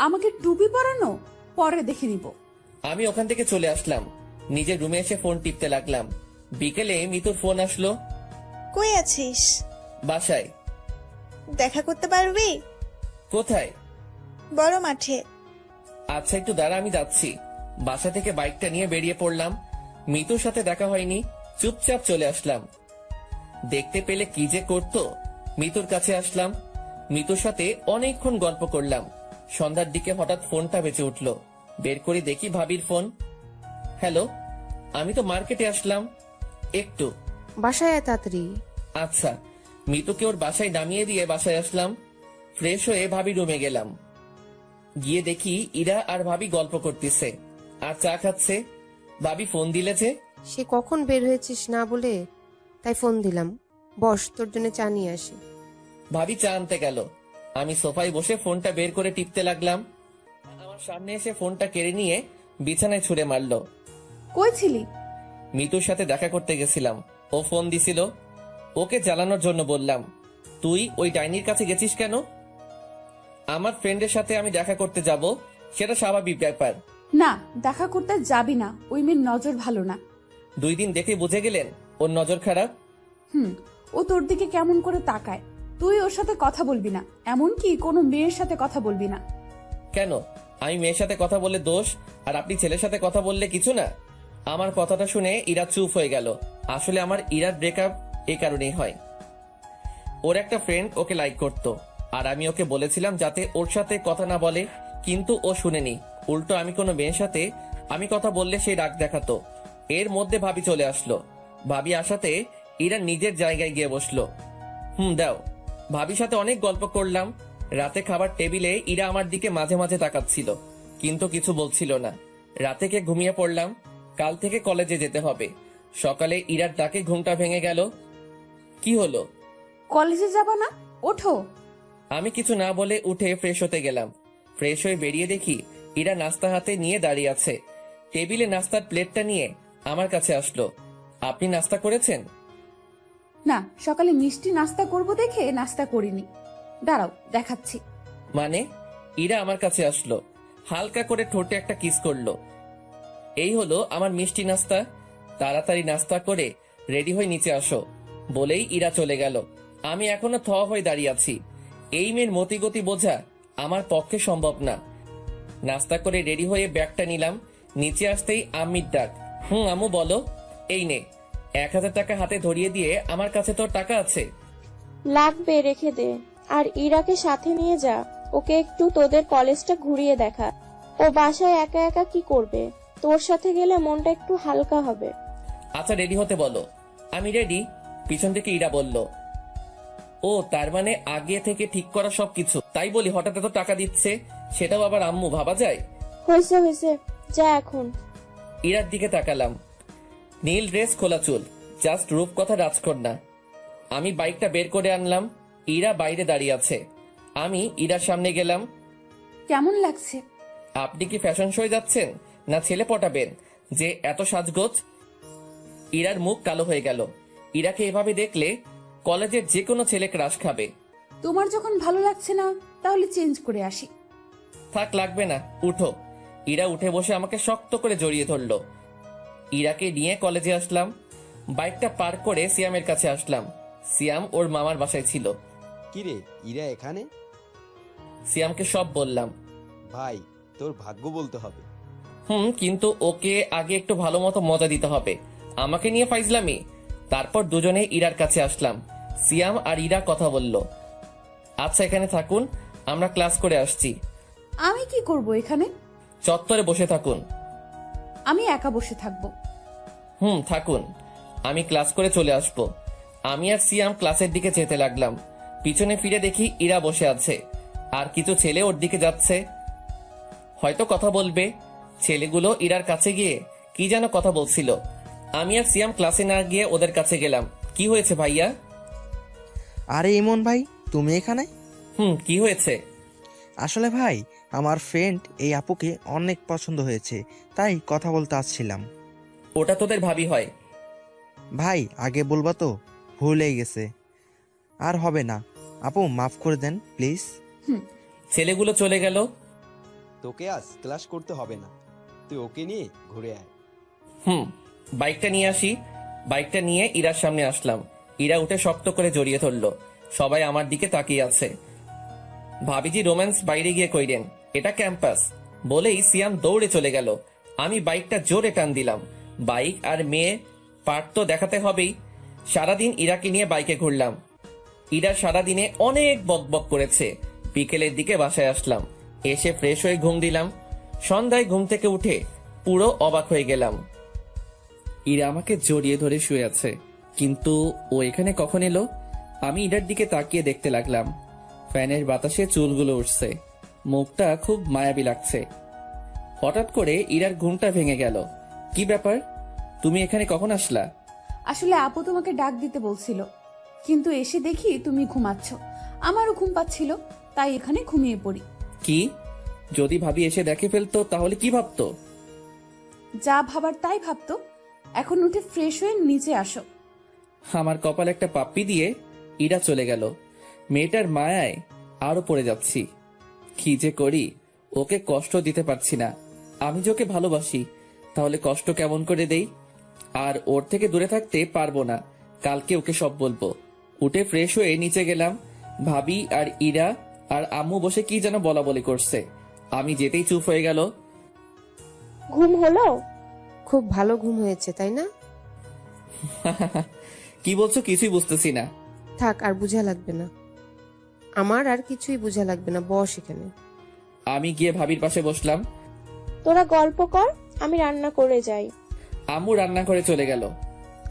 আমাকে টুপি পরানো পরে দেখে নিব।
আমি ওখান থেকে চলে আসলাম। নিজের রুমে এসে ফোন টিপতে লাগলাম। বিকেলে মিতুর ফোন আসলো।
কই আছিস?
বাসায়।
দেখা করতে পারবি?
কোথায়?
বড় মাঠে।
আচ্ছা, একটু দাঁড়া, আমি যাচ্ছি। বাসা থেকে বাইকটা নিয়ে বেরিয়ে পড়লাম। মিতুর সাথে দেখা হয়নি, চুপচাপ চলে আসলাম। দেখতে পেলে কি যে করতো। মিতুর কাছে আসলাম। মিতুর সাথে অনেকক্ষণ গল্প করলাম। সন্ধ্যার দিকে হঠাৎ ফোনটা বেঁচে উঠলো। বের করে দেখি ভাবির ফোন। হ্যালো, আমি তো মার্কেটে আসলাম একটু।
বাসায় আয় তাড়াতাড়ি।
আচ্ছা। মিতুকে ওর বাসায় নামিয়ে দিয়ে বাসায় আসলাম। ফ্রেশ হয়ে ভাবি রুমে গেলাম। গিয়ে দেখি ইরা আর ভাবি গল্প করতেছে আর চা খাচ্ছে। ভাবি ফোন দিলে যে।
সে কখন বের হয়েছিস না বলে, তাই ফোন দিলাম। বস, তোর জন্য চা নিয়ে আসি।
ভাবি চা আনতে গেল। আমি সোফায় বসে ফোনটা বের করে টিপতে লাগলাম। আমার সামনে এসে ফোনটা কেড়ে নিয়ে বিছানায় ছুঁড়ে মারলো।
কই ছিলি?
মিতুর সাথে দেখা করতে গেছিলাম। ও ফোন দিছিল। ওকে জ্বালানোর জন্য বললাম, তুই ওই ডাইনির কাছে গেছিস কেন? আমার ফ্রেন্ডের সাথে আমি দেখা করতে যাব, সেটা স্বাভাবিক ব্যাপার।
না, দেখা করতে যাবি না। ওই মেয়ের নজর ভালো না।
2 দিন দেখে বুঝে গেলেন ওর নজর খারাপ?
ও তোর দিকে কেমন করে তাকায়। তুই ওর সাথে কথা বলবি না, এমনকি কোনো মেয়ের সাথে কথা বলবি না।
কেন? আমি মেয়ের সাথে কথা বললে দোষ, আর আপনি ছেলের সাথে কথা বললে কিছু না? আমার কথাটা শুনে ইরা চুপ হয়ে গেল। আসলে আমার ইরার ব্রেকআপ এই কারণেই হয়। ওর একটা ফ্রেন্ড ওকে লাইক করতো, আর আমি ওকে বলেছিলাম যাতে ওর সাথে কথা না বলে, কিন্তু ও শুনেনি। উল্টো আমি কোনো মেয়ের সাথে আমি কথা বললে সেই রাগ দেখাতো। এর মধ্যে ভাবি চলে আসলো। ভাবি আসাতে ইরা নিজের জায়গায় গিয়ে বসলো। দাও। ভাবির সাথে অনেক গল্প করলাম। রাতে খাবার টেবিলে ইরা আমার দিকে মাঝে মাঝে তাকাচ্ছিল, কিন্তু কিছু বলছিল না। রাতে কে ঘুমিয়ে পড়লাম। কাল থেকে কলেজে যেতে হবে। সকালে ইরার ডাকে ঘুমটা ভেঙে গেল। কি হলো?
কলেজে যাবা না? ওঠো।
আমি কিছু না বলে উঠে ফ্রেশ হতে গেলাম। ফ্রেশ হয়ে বেরিয়ে দেখি ইরা নাস্তা হাতে নিয়ে দাঁড়িয়ে আছে। টেবিলে নাস্তার প্লেটটা নিয়ে আমার কাছে আসলো। আপনি নাস্তা করেছেন?
না, সকালে মিষ্টি নাস্তা করব দেখে নাস্তা করিনি। দাঁড়াও, দেখাচ্ছি।
মানে? ইরা আমার কাছে আসলো, হালকা করে ঠোঁটে একটা কিস করলো। এই হলো আমার মিষ্টি নাস্তা। তাড়াতাড়ি নাস্তা করে রেডি হয়ে নিচে আসো বলেই ইরা চলে গেল। আমি এখনো থ হয়ে দাঁড়িয়ে আছি। এই মেয়ের মতিগতি বোঝা আমার পক্ষে সম্ভব না। নাস্তা করে রেডি হয়ে ব্যাগটা নিলাম। নিচে আসতেই আম্মির ডাক। আম্মু বলো। এই নে। 1000 টাকা হাতে ধরিয়ে দিয়ে, আমার কাছে তোর টাকা আছে।
লাগবে, রেখে দে। আর ইরাকে সাথে নিয়ে যা, ওকে একটু তোদের কলেজটা ঘুরিয়ে দেখা। ও বাসায় একা একা কি করবে? তোর সাথে গেলে মনটা একটু হালকা হবে।
আচ্ছা, রেডি হতে বলো। আমি রেডি। পিছন থেকে ইরা বলল। ও তার মানে আগে থেকে ঠিক করা সবকিছু। তাই বলি হঠাৎ এত টাকা দিচ্ছে, সেটাও আবার আম্মু, ভাবা যায়?
হয়েছে হয়েছে, যা এখন।
ইরার দিকে তাকালাম। নীল ড্রেস, খোলা চুল, জাস্ট রূপকথা রাজকন্যা। আমি বাইকটা বের করে আনলাম। ইরা বাইরে দাঁড়িয়ে আছে। আমি ইরার সামনে গেলাম।
কেমন লাগছে?
আপনি কি ফ্যাশন শোয়ে যাচ্ছেন, না ছেলে পটাবেন যে এত সাজগোজ? ইরার মুখ কালো হয়ে গেল। ইরাকে এভাবে দেখলে কলেজের যে কোনো ছেলে ক্রাশ খাবে।
তোমার যখন ভালো লাগছে না, তাহলে চেঞ্জ করে আসি।
থাক, লাগবে না, উঠো। ইরা উঠে বসে আমাকে শক্ত করে জড়িয়ে ধরলো। ইরাকে নিয়ে কলেজে আসলাম। বাইকটা পার্ক করে সিয়ামের কাছে আসলাম। সিয়াম ওর মামার বাসায় ছিল।
কিরে, ইরা এখানে?
সিয়ামকে সব বললাম।
ভাই, তোর ভাগ্য বলতে হবে।
কিন্তু ওকে আগে একটু ভালো মতো মজা দিতে হবে। আমাকে নিয়ে ফাইজলামি। তারপর দুজনে ইরার কাছে আসলাম। সিয়াম আর ইরা কথা বলল। আচ্ছা, এখানে থাকুন, আমরা ক্লাস করে আসছি।
আমি কি করব এখানে?
চত্বরে বসে থাকুন।
আমি একা বসে থাকবো।
থাকুন, আমি ক্লাস করে চলে আসব। আমি আর সিয়াম ক্লাসের দিকে যেতে লাগলাম। পিছনে ফিরে দেখি ইরা বসে আছে, আর কিছু ছেলে ওর দিকে যাচ্ছে, হয়তো কথা বলবে। ছেলেগুলো ইরার কাছে গিয়ে কি যেন কথা বলছিল। আমি আর সিয়াম ক্লাসে না গিয়ে ওদের কাছে গেলাম। কি হয়েছে ভাইয়া?
আরে ইমন ভাই, তুমি এখানে?
কি হয়েছে?
আসলে ভাই, আমার ফ্রেন্ড এই আপুকে অনেক পছন্দ হয়েছে, তাই কথা বলতে আসছিলাম।
ওটা তোদের ভাবি হয়?
ভাই, আগে বলবা তো, ভুলে গেছে। আর হবে না আপু, মাফ করে দেন প্লিজ।
ছেলেগুলো চলে গেল।
তোকে আজ ক্লাস করতে হবে না, তুই ওকে নিয়ে ঘুরে আয়।
বাইকটা নিয়ে আসি। বাইকটা নিয়ে ইরার সামনে আসলাম। ইরা উঠে শক্ত করে জড়িয়ে ধরলো। সবাই আমার দিকে তাকিয়ে আছে। ভাবিজি রোম্যান্স বাইরে গিয়ে কইরেন, এটা ক্যাম্পাস বলেই সিয়াম দৌড়ে চলে গেল। আমি বাইকটা জোরে টান দিলাম। বাইক আর মেয়ে পার্ট তো দেখাতে হবেই। সারাদিন ইরাকে নিয়ে বাইকে ঘুরলাম। ইরা সারাদিনে অনেক বকবক করেছে। বিকেলের দিকে বাসায় আসলাম। এসে ফ্রেশ হয়ে ঘুম দিলাম। সন্ধ্যায় ঘুম থেকে উঠে পুরো অবাক হয়ে গেলাম। ইরা আমাকে জড়িয়ে ধরে শুয়ে আছে, কিন্তু ও এখানে কখন এলো? আমি ইরার দিকে তাকিয়ে দেখতে লাগলাম। ফ্যানের বাতাসে চুলগুলো উঠছে, মুখটা খুব মায়াবী লাগছে। হঠাৎ করে ইরার ঘুমটা ভেঙে গেল। কি ব্যাপার, তুমি এখানে কখন আসলা?
আসলে আপু তোমাকে ডাক দিতে বলছিল, কিন্তু এসে দেখি তুমি ঘুমাচ্ছ। আমারও ঘুম পাচ্ছিল, তাই এখানে ঘুমিয়ে পড়ি।
কি? যদি ভাবি এসে দেখে ফেলতো তাহলে কি ভাবতো?
যা ভাবার তাই ভাবতো। এখন উঠে ফ্রেশ হয়ে নিচে আসো।
আমার কপাল একটা পাপ্পি দিয়ে ইরা চলে গেল। মেয়েটার মায়ায় আরো পড়ে যাচ্ছি। কি যে করি, ওকে কষ্ট দিতে পারছি না। আমি যে ওকে ভালোবাসি, তাহলে কষ্ট কেমন করে দেই? আর ওর থেকে দূরে থাকতে পারবো না। কালকে ওকে সব বলবো। উঠে ফ্রেশ হয়ে নিচে গেলাম। ভাবি আর ইরা আর আম্মু বসে কি যেন বলা বলি করছে। আমি যেতেই চুপ হয়ে গেল।
ঘুম হলো?
খুব ভালো ঘুম হয়েছে, তাই না?
কি বলছো কিছুই বুঝতেছি না।
থাক, আর বুঝা লাগবে না। আমার আর কিছুই বোঝা লাগবে না, বস এখানে।
আমি গিয়ে ভাবির পাশে বসলাম।
তোরা গল্প কর, আমি রান্না করে যাই।
আম্মু রান্না করে চলে গেল।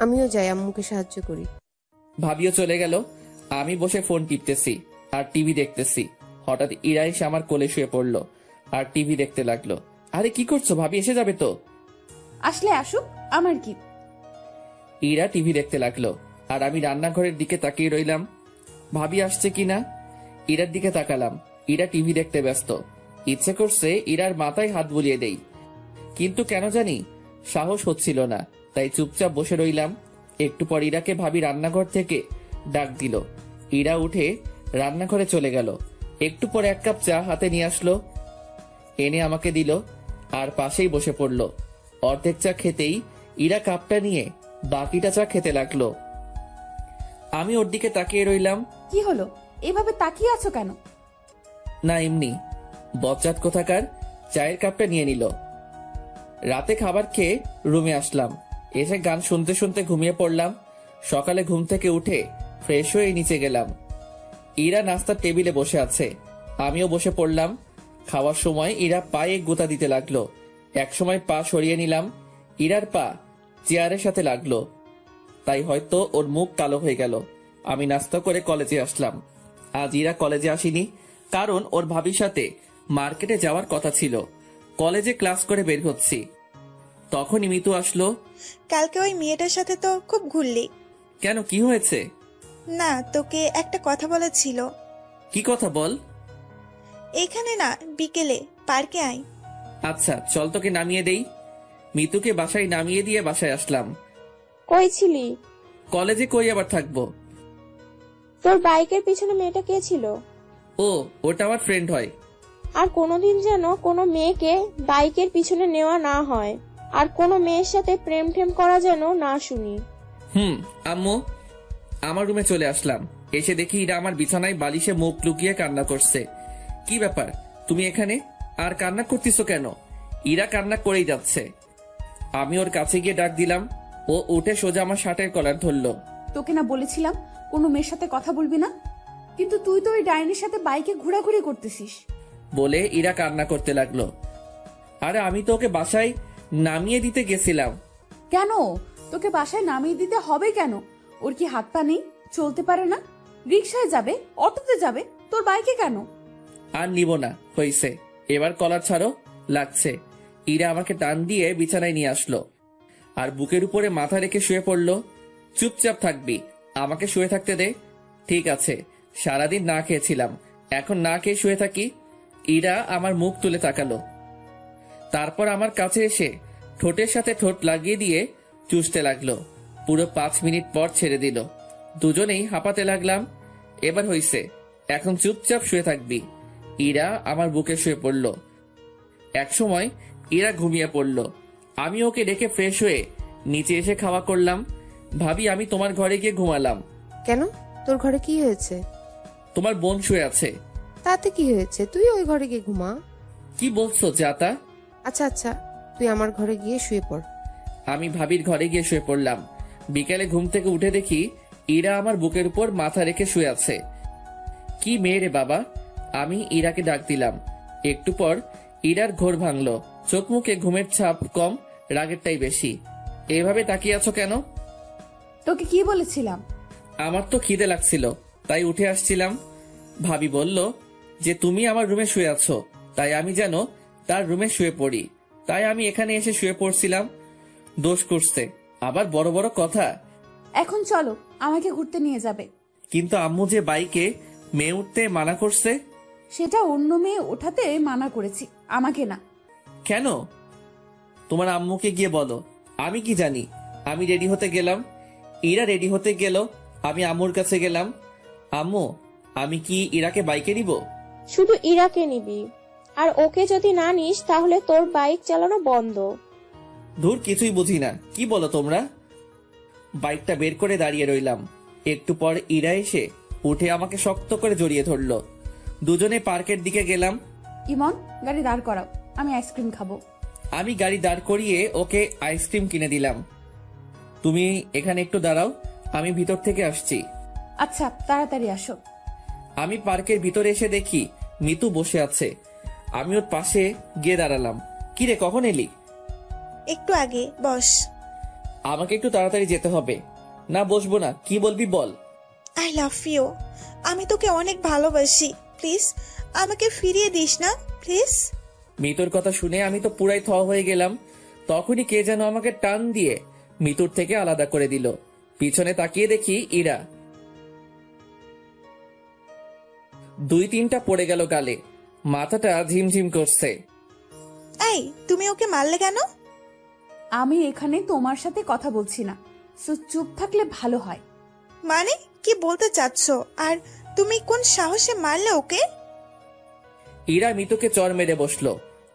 আমিও যাই, আম্মুকে সাহায্য করি।
ভাবিও চলে গেল। আমি বসে ফোন টিপতেছি আর টিভি দেখতেছি। হঠাৎ ইরা এসে আমার কোলে শুয়ে পড়লো আর টিভি দেখতে লাগলো। আরে কি করছো ভাবি, এসে যাবে তো।
আসলে আসুক, আমার কি।
ইরা টিভি দেখতে লাগলো আর আমি রান্নাঘরের দিকে তাকিয়ে রইলাম ভাবি আসছে কিনা। ইরার দিকে তাকালাম, ইরা টিভি দেখতে ব্যস্ত। ইচ্ছে করছে ইরার মাথায় হাত বুলিয়ে দেই, কিন্তু কেন জানি সাহস হচ্ছিল না, তাই চুপচাপ বসে রইলাম। একটু পর ইরাকে ভাবি রান্নাঘর থেকে ডাক দিল। ইরা উঠে রান্নাঘরে চলে গেল। একটু পর 1 কাপ চা হাতে নিয়ে আসলো, এনে আমাকে দিল আর পাশেই বসে পড়ল। অর্ধেক চা খেতেই ইরা কাপটা নিয়ে বাকিটা চা খেতে লাগলো। আমি ওর দিকে তাকিয়ে রইলাম।
কি হলো, এভাবে তাকিয়ে আছো কেন?
না এমনি। বজ্জাত কোথাকার চায়ের কাপটা নিয়ে নিল। রাতে খাবার খেয়ে রুমে আসলাম, এসে গান শুনতে শুনতে ঘুমিয়ে পড়লাম। সকালে ঘুম থেকে উঠে ফ্রেশ হয়ে নিচে গেলাম। ইরা নাস্তার টেবিলে বসে আছে, আমিও বসে পড়লাম। খাওয়ার সময় ইরা পায়ে গোতা দিতে লাগলো। একসময় পা সরিয়ে নিলাম, ইরার পা চেয়ারের সাথে লাগলো, তাই হয়তো ওর মুখ কালো হয়ে গেল। আমি নাস্তা করে কলেজে আসলাম। আজ ইরা কলেজে আসেনি, কারণ ওর ভাবির সাথে মার্কেটে যাওয়ার কথা ছিল। কলেজে ক্লাস করে বের হচ্ছি, তখনই মিতু আসলো।
কালকে ওই মেয়েটার সাথে তো খুব ঘুরলি।
কেন, কি হয়েছে?
না, তোকে একটা কথা বলার ছিল।
কি কথা বল।
এখানে না, বিকেলে পার্কে আয়।
আচ্ছা চল, তোকে নামিয়ে দেই। মিতুকে বাসায় নামিয়ে দিয়ে বাসায় আসলাম।
কই ছিলি?
কলেজে কই আবার থাকবো।
তোর বাইকের পিছনে মেয়েটা কে ছিল?
ও, ওটা আমার ফ্রেন্ড হয়।
আর কোনোদিন যেন কোনো মেয়েকে বাইকের পিছনে নেওয়া না হয়, আর কোনো মেয়ের সাথে প্রেম ঠেম করা যেন না শুনি।
আম্মু, আমার রুমে চলে আসলাম। এসে দেখি ইরা আমার বিছানায় বালিশে মুখ লুকিয়ে কান্না করছে। কি ব্যাপার, তুমি এখানে আর কান্না করতেছো কেন? ইরা কান্না করেই যাচ্ছে। আমি ওর কাছে গিয়ে ডাক দিলাম। ও উঠে সোজা আমার শার্টের কলার ধরলো।
তোকে না বলেছিলাম কোনো মেয়ের সাথে কথা বলবি না, কিন্তু তুই তো ওই ডাইনির সাথে বাইকে ঘোরাঘুরি করতেছিস।
বলে ইরা কান্না করতে লাগলো। আরে আমি তো ওকে বাসায় নামিয়ে দিতে গেছিলাম।
কেন তোকে বাসায় নামিয়ে দিতে হবে কেন? ওর কি হাত পা নেই, চলতে পারে না? রিক্সায় যাবে, অটোতে যাবে, তোর বাইকে কেন?
আর নিব না, হইছে। এবার কলার ছাড়ো, লাগছে। ইরা আমাকে টান দিয়ে বিছানায় নিয়ে আসলো আর বুকের উপরে মাথা রেখে শুয়ে পড়লো। চুপচাপ থাকবি, আমাকে শুয়ে থাকতে দে। ঠিক আছে, সারাদিন না খেয়েছিলাম, এখন না খেয়ে শুয়ে থাকি। ইরা আমার মুখ তুলে তাকালো, তারপর আমার কাছে এসে ঠোঁটের সাথে ঠোঁট লাগিয়ে দিয়ে চুষতে লাগলো। পুরো 5 মিনিট পর ছেড়ে দিল। দুজনেই হাঁপাতে লাগলাম। এবার হইছে, এখন চুপচাপ শুয়ে থাকবি। ইরা আমার বুকে শুয়ে পড়ল। একসময় ইরা ঘুমিয়ে পড়ল। আমি ওকে ডেকে ফ্রেশ হয়ে নিচে এসে খাওয়া করলাম। ভাবি, আমি তোমার ঘরে গিয়ে ঘুমালাম।
কেন, তোর ঘরে কি হয়েছে?
তোমার বোন শুয়ে আছে।
তাতে কি হয়েছে, তুই ওই ঘরে গিয়ে ঘুমা।
কি বলছো জাতা?
আচ্ছা আচ্ছা, তুই আমার ঘরে গিয়ে শুয়ে পড়।
আমি ভাবির ঘরে গিয়ে শুয়ে পড়লাম। বিকেলে ঘুম থেকে উঠে দেখি ইরা আমার বুকের উপর মাথা রেখে শুয়ে আছে। কি মেয়ে রে বাবা। আমি ইরাকে ডাক দিলাম। একটু পর ইরার ঘোর ভাঙলো। চোখ মুখে ঘুমের ছাপ কম, রাগেরটাই বেশি। এভাবে তাকিয়ে আছো কেন?
তোকে কি বলেছিলাম?
আমার তো খিদে লাগছিল, তাই উঠে আসছিলাম। ভাবি বলল যে তুমি আমার রুমে শুয়ে আছো, তাই আমি যেন তার রুমে শুয়ে পড়ি, তাই আমি এখানে এসে শুয়ে পড়ছিলাম। দোষ করছে, আবার বড় বড় কথা।
এখন চলো, আমাকে ঘুরতে নিয়ে যাবে।
কিন্তু আম্মু যে বাইকে মেয়ে উঠতে মানা করছে।
সেটা অন্য মেয়ে ওঠাতে মানা করেছি, আমাকে না।
কেন? তোমার আম্মুকে গিয়ে বলো, আমি কি জানি। আমি রেডি হতে গেলাম, ইরা রেডি হতে গেল, আমি আম্মুর কাছে গেলাম। আম্মু, আমি কি ইরাকে বাইকে নিব?
শুধু ইরাকে নিবি, আর ওকে যদি না নিস তাহলে তোর বাইক চালানো বন্ধ।
ধুর, কিছুই বুঝি না, কি বলো তোমরা। বাইকটা বের করে দাঁড়িয়ে রইলাম। একটু পর ইরা এসে উঠে আমাকে শক্ত করে জড়িয়ে ধরলো। দুজনে পার্কের দিকে গেলাম।
ইমন, গাড়ি দাঁড় করাও, আমি আইসক্রিম খাবো।
আমি গাড়ি দাঁড় করিয়ে ওকে আইসক্রিম কিনে দিলাম। তুমি এখানে একটু দাঁড়াও, আমি ভিতর থেকে আসছি।
আচ্ছা, তাড়াতাড়ি আসো।
আমি পার্কের ভিতরে এসে দেখি মিতু বসে আছে। আমি ওর পাশে গিয়ে দাঁড়ালাম। কিরে, কখন এলি?
একটু আগে, বস।
আমাকে একটু তাড়াতাড়ি যেতে হবে। না, বসবো না। কি বলবি বল।
I love you. আমি তোকে অনেক ভালোবাসি। প্লিজ আমাকে ফিরিয়ে দিস না, প্লিজ।
মিতুর কথা শুনে আমি তো পুরাই থ হয়ে গেলাম। তখনই কে যেন আমাকে টান দিয়ে মিতুর থেকে আলাদা করে দিল। পিছনে তাকিয়ে দেখি ইরা। 2-3টা পড়ে গেল গালে। মাথাটা ঝিমঝিম করছে।
এই, তুমি ওকে মারলে কেন?
আমি এখানে তোমার সাথে কথা বলছি না, সো চুপ থাকলে ভালো হয়।
মানে কি বলতে চাচ্ছ? আর তুমি কোন সাহসে মারলে ওকে?
ইরা মিতুকে চর মেরে বসলো।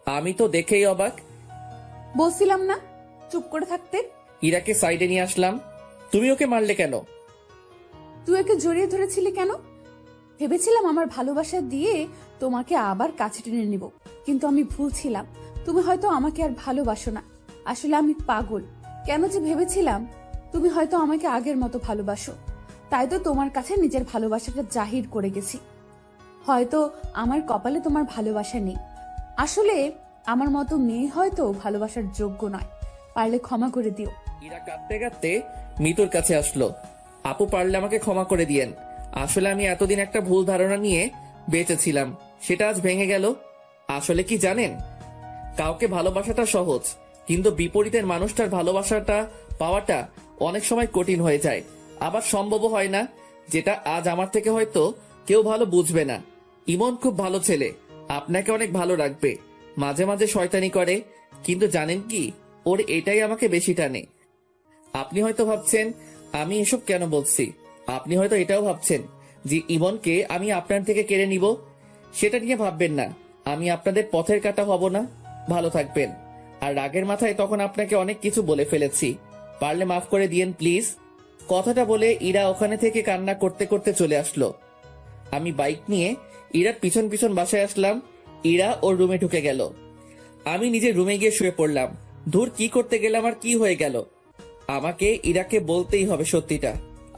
আমি তো দেখেই অবাক।
বলছিলাম না চুপ করে থাকতে।
ইরাকে সাইডে নিয়ে আসলাম। তুমি ওকে মারলে কেন?
তুই একে জড়িয়ে ধরেছিলি কেন? ভেবেছিলাম আমার ভালোবাসা দিয়ে তোমাকে আবার কাছে টেনে নিব, কিন্তু আমি ভুল ছিলাম। তুমি হয়তো আমাকে আর ভালোবাসো না। আসলে আমি পাগল। কেন যে ভেবেছিলাম তুমি হয়তো আমাকে আগের মতো ভালোবাসো, তাই তো তোমার কাছে নিজের ভালোবাসাটা জাহির করে গেছি। হয়তো আমার কপালে তোমার ভালোবাসা নেই। আসলে আমার মতো মেয়ে হয়তো ভালোবাসার যোগ্য নয়। পারলে ক্ষমা করে দিও।
ইরা কাঁদতে কাঁদতে মিতুর কাছে আসলো। আপু, পারলে আমাকে ক্ষমা করে দিয়েন। আসলে আমি এতদিন একটা ভুল ধারণা নিয়ে বেঁচেছিলাম, সেটা আজ ভেঙে গেল। আসলে কি জানেন, কাউকে ভালোবাসাটা সহজ, কিন্তু বিপরীতের মানুষটার ভালোবাসাটা পাওয়াটা অনেক সময় কঠিন হয়ে যায়, আবার সম্ভবও হয় না। যেটা আজ আমার থেকে হয়তো কেউ ভালো বুঝবে না। ইমন খুব ভালো ছেলে, আপনাকে অনেক ভালো রাখবে। মাঝে মাঝে শয়তানি করে, কিন্তু জানেন কি, ওর এটাই আমাকে বেশি টানে। আপনি হয়তো ভাবছেন আমি এসব কেন বলছি। আপনি হয়তো এটাও ভাবছেন যে ইমনকে আমি আপনার থেকে কেড়ে নিব। সেটা নিয়ে ভাববেন না। আমি আপনাদের পথের কাঁটা হব না। ভালো থাকবেন। আর রাগের মাথায় তখন আপনাকে অনেক কিছু বলে ফেলেছি, পারলে মাফ করে দিয়েন প্লিজ। কথাটা বলে ইরা ওখানে থেকে কান্না করতে করতে চলে আসলো। আমি বাইক নিয়ে ইরার পিছন পিছন বাসায় আসলাম। ইরা ওর রুমে ঢুকে গেল। আমি নিজের রুমে গিয়ে শুয়ে পড়লাম। ধুর, কি করতে গেলাম আর কি হয়ে গেল। আমাকে ইরাকে বলতেই হবে সত্যিটা।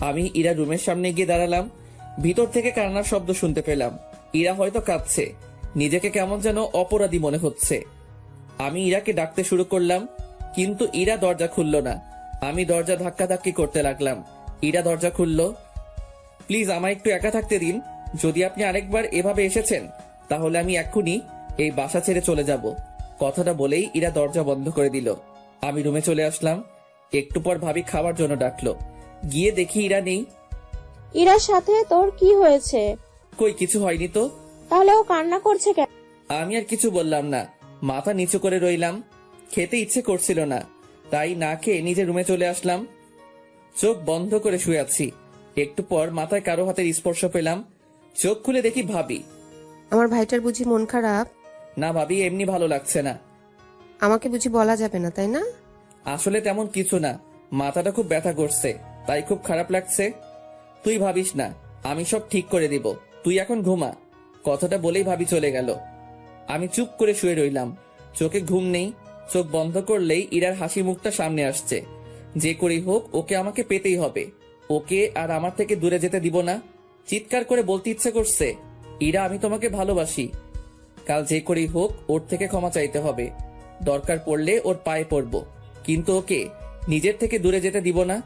আমি ইরা রুমের সামনে গিয়ে দাঁড়ালাম। ভিতর থেকে কান্নার শব্দ শুনতে পেলাম। ইরা হয়তো কাঁদছে, নিজেকে কেমন যেন অপরাধী মনে হচ্ছে। আমি ইরাকে ডাকতে শুরু করলাম, কিন্তু ইরা দরজা খুলল না। আমি দরজা ধাক্কাধাক্কি করতে লাগলাম। ইরা দরজা খুলল। প্লিজ আমায় একটু একা থাকতে দিন। যদি আপনি আরেকবার এভাবে এসেছেন তাহলে আমি এক্ষুনি এই বাসা ছেড়ে চলে যাব। কথাটা বলেই ইরা দরজা বন্ধ করে দিল। আমি রুমে চলে আসলাম। একটু পর ভাবি খাবার জন্য ডাকলো। গিয়ে দেখি ইরা নেই।
ইরার সাথে তোর কি হয়েছে?
কই, কিছু হয়নি তো।
তাহলে ও কান্না করছে কেন?
আমি আর কিছু বললাম না, মাথা নিচু করে রইলাম। খেতে ইচ্ছে করছিল না, তাই না খেয়ে নিজের রুমে চলে আসলাম। চোখ বন্ধ করে শুয়ে আছি। একটু পর মাথায় কারো হাতের স্পর্শ পেলাম। চোখ খুলে দেখি ভাবি।
আমার ভাইটার বুঝি মন খারাপ?
না ভাবি, এমনি ভালো লাগছে না।
আমাকে বুঝি বলা যাবে না, তাই না?
আসলে তেমন কিছু না, মাথাটা খুব ব্যথা করছে, তাই খুব খারাপ লাগছে। তুই ভাবিস না, আমি সব ঠিক করে দিব। তুই এখন ঘুমা। কথাটা বলেই ভাবি চলে গেল। আমি চুপ করে শুয়ে রইলাম। চোখে ঘুম নেই। চোখ বন্ধ করলেই ইরার হাসি মুখটা সামনে আসছে। যে করেই হোক ওকে আমাকে পেতেই হবে। ওকে আর আমার থেকে দূরে যেতে দিব না। চিৎকার করে বলতে ইচ্ছে করছে, ইরা, আমি তোমাকে ভালোবাসি। কাল যে করেই হোক ওর থেকে ক্ষমা চাইতে হবে। দরকার পড়লে ওর পায়ে পড়ব, কিন্তু ওকে নিজের থেকে দূরে যেতে দিব না।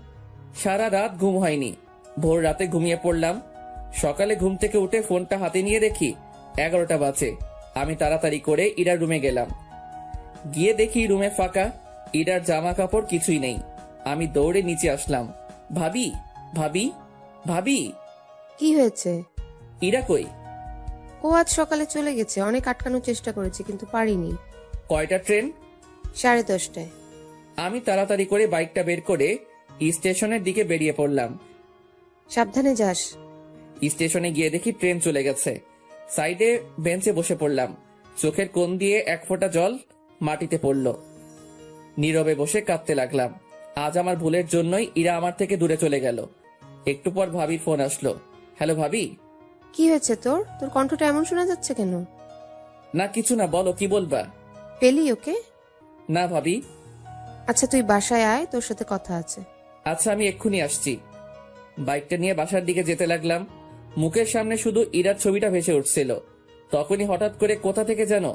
সারা রাত ঘুম হয়নি। ভোর রাতে ঘুমিয়ে পড়লাম। সকালে ঘুম থেকে উঠে ফোনটা হাতে নিয়ে দেখি 11টা বাজে। আমি তাড়াতাড়ি করে ইরার রুমে গেলাম। গিয়ে দেখি রুমে ফাঁকা। ইরার জামা কাপড় কিছুই নেই। আমি দৌড়ে নিচে আসলাম। ভাবি, ভাবি, ভাবি।
কি হয়েছে?
ইরা কই?
ও আজ সকালে চলে গেছে। অনেক আটকানোর চেষ্টা করেছি কিন্তু পারিনি।
কয়টা ট্রেন?
10:30টায়।
আমি তাড়াতাড়ি করে বাইকটা বের করে স্টেশনের দিকে বেরিয়ে পড়লাম।
সাবধানে যাস।
স্টেশনে গিয়ে দেখি ট্রেন চলে গেছে। সাইডে বেঞ্চে বসে পড়লাম। চোখের কোণ দিয়ে এক ফোঁটা জল মাটিতে পড়ল। নীরবে বসে কাঁদতে লাগলাম। আজ আমার ভুলের জন্যই ইরা আমার থেকে দূরে চলে গেল। একটু পর ভাবির ফোন আসলো। হ্যালো ভাবি।
কি হয়েছে তোর? তোর কণ্ঠটা এমন শোনা যাচ্ছে কেন?
না কিছু না, বলো কি বলবা।
পেলি ওকে?
না ভাবি।
আচ্ছা তুই বাসায় আয়, তোর সাথে কথা আছে।
আচ্ছা আমি এক্ষুনি আসছি। বাইকটা নিয়ে বাসার দিকে যেতে লাগলাম। মুখের সামনে শুধু ইরার ছবিটা ভেসে উঠছিল। তখনই হঠাৎ করে কোথা থেকে যেন